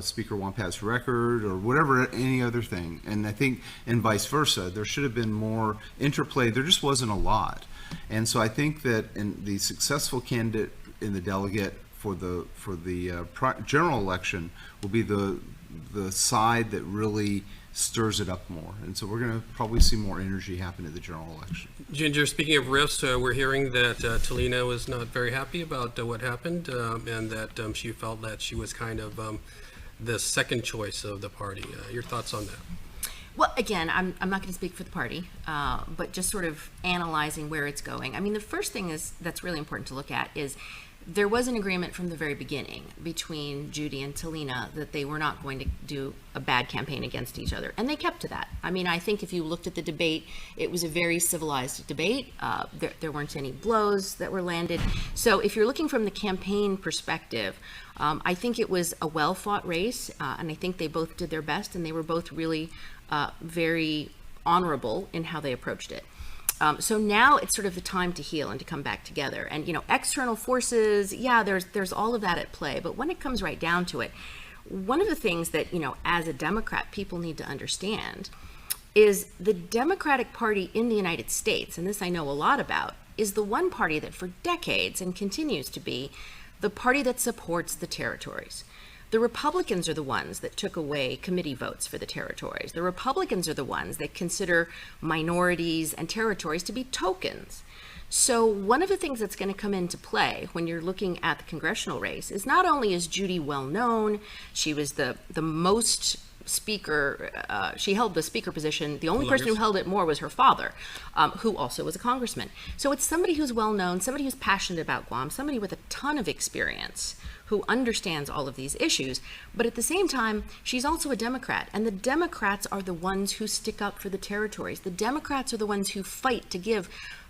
Speaker Wampat's record or whatever, any other thing. And I think, and vice versa, there should have been more interplay. There just wasn't a lot. And so I think that the successful candidate in the delegate for the general election will be the side that really stirs it up more. And so we're going to probably see more energy happen at the general election. Ginger, speaking of rifts, we're hearing that Talina was not very happy about what happened and that she felt that she was kind of the second choice of the party. Your thoughts on that? Well, again, I'm not going to speak for the party, but just sort of analyzing where it's going. I mean, the first thing that's really important to look at is there was an agreement from the very beginning between Judy and Talina that they were not going to do a bad campaign against each other, and they kept to that. I mean, I think if you looked at the debate, it was a very civilized debate. There weren't any blows that were landed. So if you're looking from the campaign perspective, I think it was a well-fought race, and I think they both did their best, and they were both really very honorable in how they approached it. So now it's sort of the time to heal and to come back together. And, you know, external forces, yeah, there's all of that at play. But when it comes right down to it, one of the things that, you know, as a Democrat, people need to understand is the Democratic Party in the United States, and this I know a lot about, is the one party that for decades and continues to be the party that supports the territories. The Republicans are the ones that took away committee votes for the territories. The Republicans are the ones that consider minorities and territories to be tokens. So one of the things that's going to come into play when you're looking at the congressional race is not only is Judy well known, she was the most speaker, she held the speaker position. The only person who held it more was her father, who also was a congressman. So it's somebody who's well known, somebody who's passionate about Guam, somebody with a ton of experience, who understands all of these issues. But at the same time, she's also a Democrat, and the Democrats are the ones who stick up for the territories. The Democrats are the ones who fight to give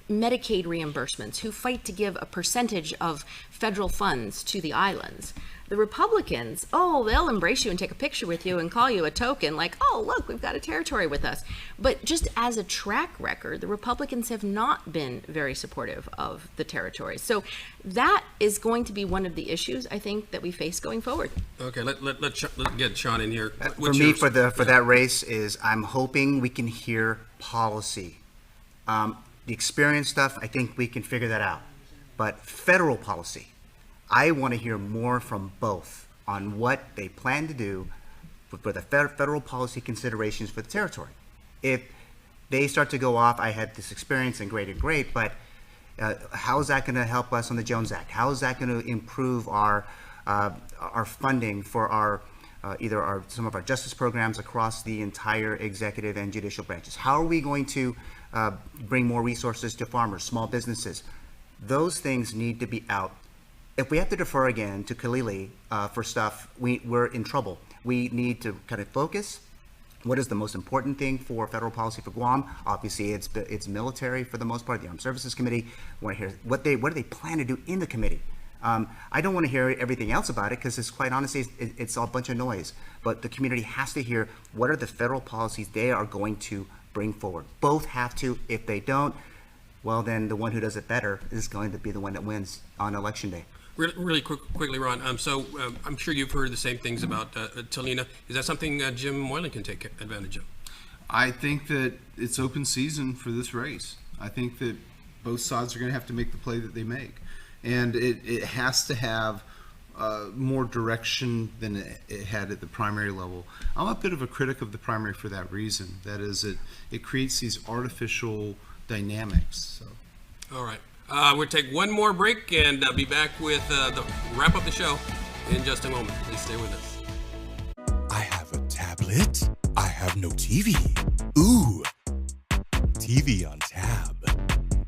Medicaid reimbursements, who fight to give a percentage of federal funds to the islands. The Republicans, oh, they'll embrace you and take a picture with you and call you a token, like, oh, look, we've got a territory with us. But just as a track record, the Republicans have not been very supportive of the territories. So that is going to be one of the issues, I think, that we face going forward. Okay, let's get Sean in here. For me, for that race is I'm hoping we can hear policy. The experience stuff, I think we can figure that out. But federal policy, I want to hear more from both on what they plan to do for the federal policy considerations for the territory. If they start to go off, I had this experience and great, but how is that going to help us on the Jones Act? How is that going to improve our our funding for our either some of our justice programs across the entire executive and judicial branches? How are we going to bring more resources to farmers, small businesses? Those things need to be out. If we have to defer again to Kalili for stuff, we're in trouble. We need to kind of focus. What is the most important thing for federal policy for Guam? Obviously, it's military for the most part. The Armed Services Committee. I want to hear what do they plan to do in the committee. I don't want to hear everything else about it because it's quite honestly, it's all a bunch of noise. But the community has to hear what are the federal policies they are going to bring forward. Both have to. If they don't, well, then the one who does it better is going to be the one that wins on Election Day. Really quickly, Ron. I'm sure you've heard the same things about Talina. Is that something Jim Moylan can take advantage of? I think that it's open season for this race. I think that both sides are going to have to make the play that they make. And it has to have more direction than it had at the primary level. I'm a bit of a critic of the primary for that reason. That is, it creates these artificial dynamics. So. All right. We'll take one more break and be back with wrap up the show in just a moment. Please stay with us. I have a tablet. I have no TV. Ooh, TV on Tab.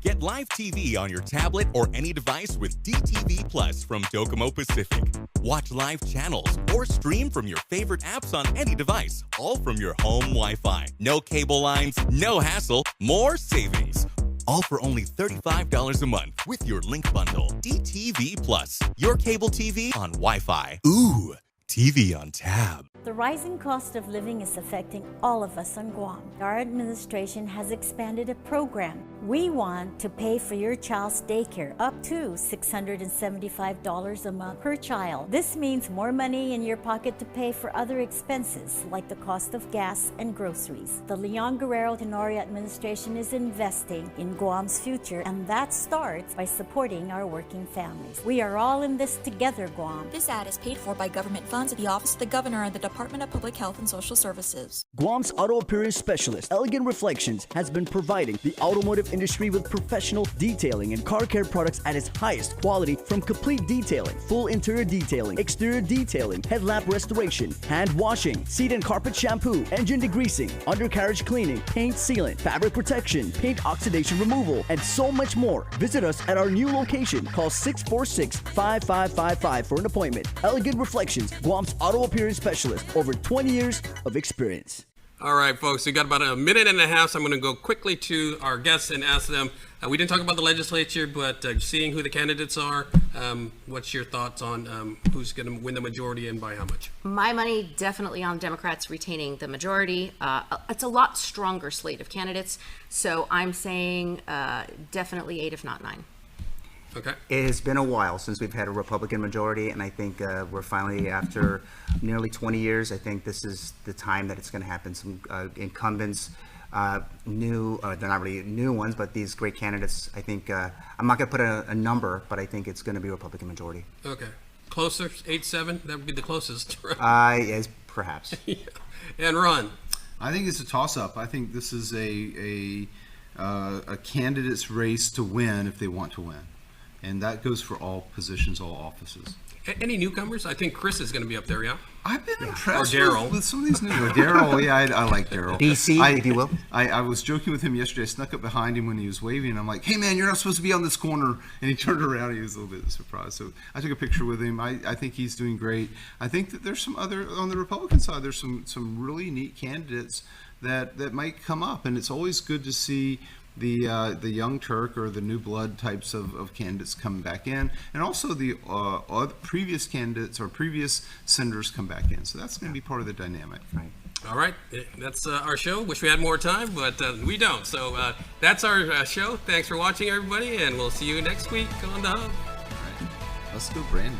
Get live TV on your tablet or any device with DTV Plus from Docomo Pacific. Watch live channels or stream from your favorite apps on any device, all from your home Wi-Fi. No cable lines, no hassle, more savings. All for only $35 a month with your link bundle. DTV Plus, your cable TV on Wi-Fi. Ooh, TV on Tab. The rising cost of living is affecting all of us on Guam. Our administration has expanded a program. We want to pay for your child's daycare up to $675 a month per child. This means more money in your pocket to pay for other expenses like the cost of gas and groceries. The Leon Guerrero Tenorio administration is investing in Guam's future, and that starts by supporting our working families. We are all in this together, Guam. This ad is paid for by government funds of the Office of the Governor and the Department of Public Health and Social Services. Guam's auto appearance specialist, Elegant Reflections, has been providing the automotive industry with professional detailing and car care products at its highest quality, from complete detailing, full interior detailing, exterior detailing, headlamp restoration, hand washing, seat and carpet shampoo, engine degreasing, undercarriage cleaning, paint sealant, fabric protection, paint oxidation removal, and so much more. Visit us at our new location. Call 646-5555 for an appointment. Elegant Reflections, Guam's auto appearance specialist, over 20 years of experience. All right, folks, we got about a minute and a half, so I'm going to go quickly to our guests and ask them. We didn't talk about the legislature, but seeing who the candidates are, what's your thoughts on who's going to win the majority and by how much? My money definitely on Democrats retaining the majority. It's a lot stronger slate of candidates, so I'm saying definitely 8, if not 9. Okay. It has been a while since we've had a Republican majority, and I think we're finally, after nearly 20 years, I think this is the time that it's going to happen. Some incumbents, they're not really new ones, but these great candidates, I think, I'm not going to put a number, but I think it's going to be a Republican majority. Okay. Closer, 8-7, that would be the closest. Yes, perhaps. Yeah. And Ron? I think it's a toss-up. I think this is a candidate's race to win if they want to win. And that goes for all positions, all offices. Any newcomers? I think Chris is going to be up there, yeah? I've been impressed with some of these new. Daryl, yeah, I like Daryl. DC, if you will. I was joking with him yesterday. I snuck up behind him when he was waving, and I'm like, "Hey, man, you're not supposed to be on this corner." And he turned around. And he was a little bit surprised. So I took a picture with him. I think he's doing great. I think that there's some other on the Republican side. There's some really neat candidates that might come up, and it's always good to see the young Turk or the new blood types of candidates coming back in, and also the previous candidates or previous senators come back in. So that's going to be part of the dynamic. Right. All right, that's our show. Wish we had more time, but we don't. So that's our show. Thanks for watching, everybody, and we'll see you next week on The Hub. All right. Let's go, Brandon.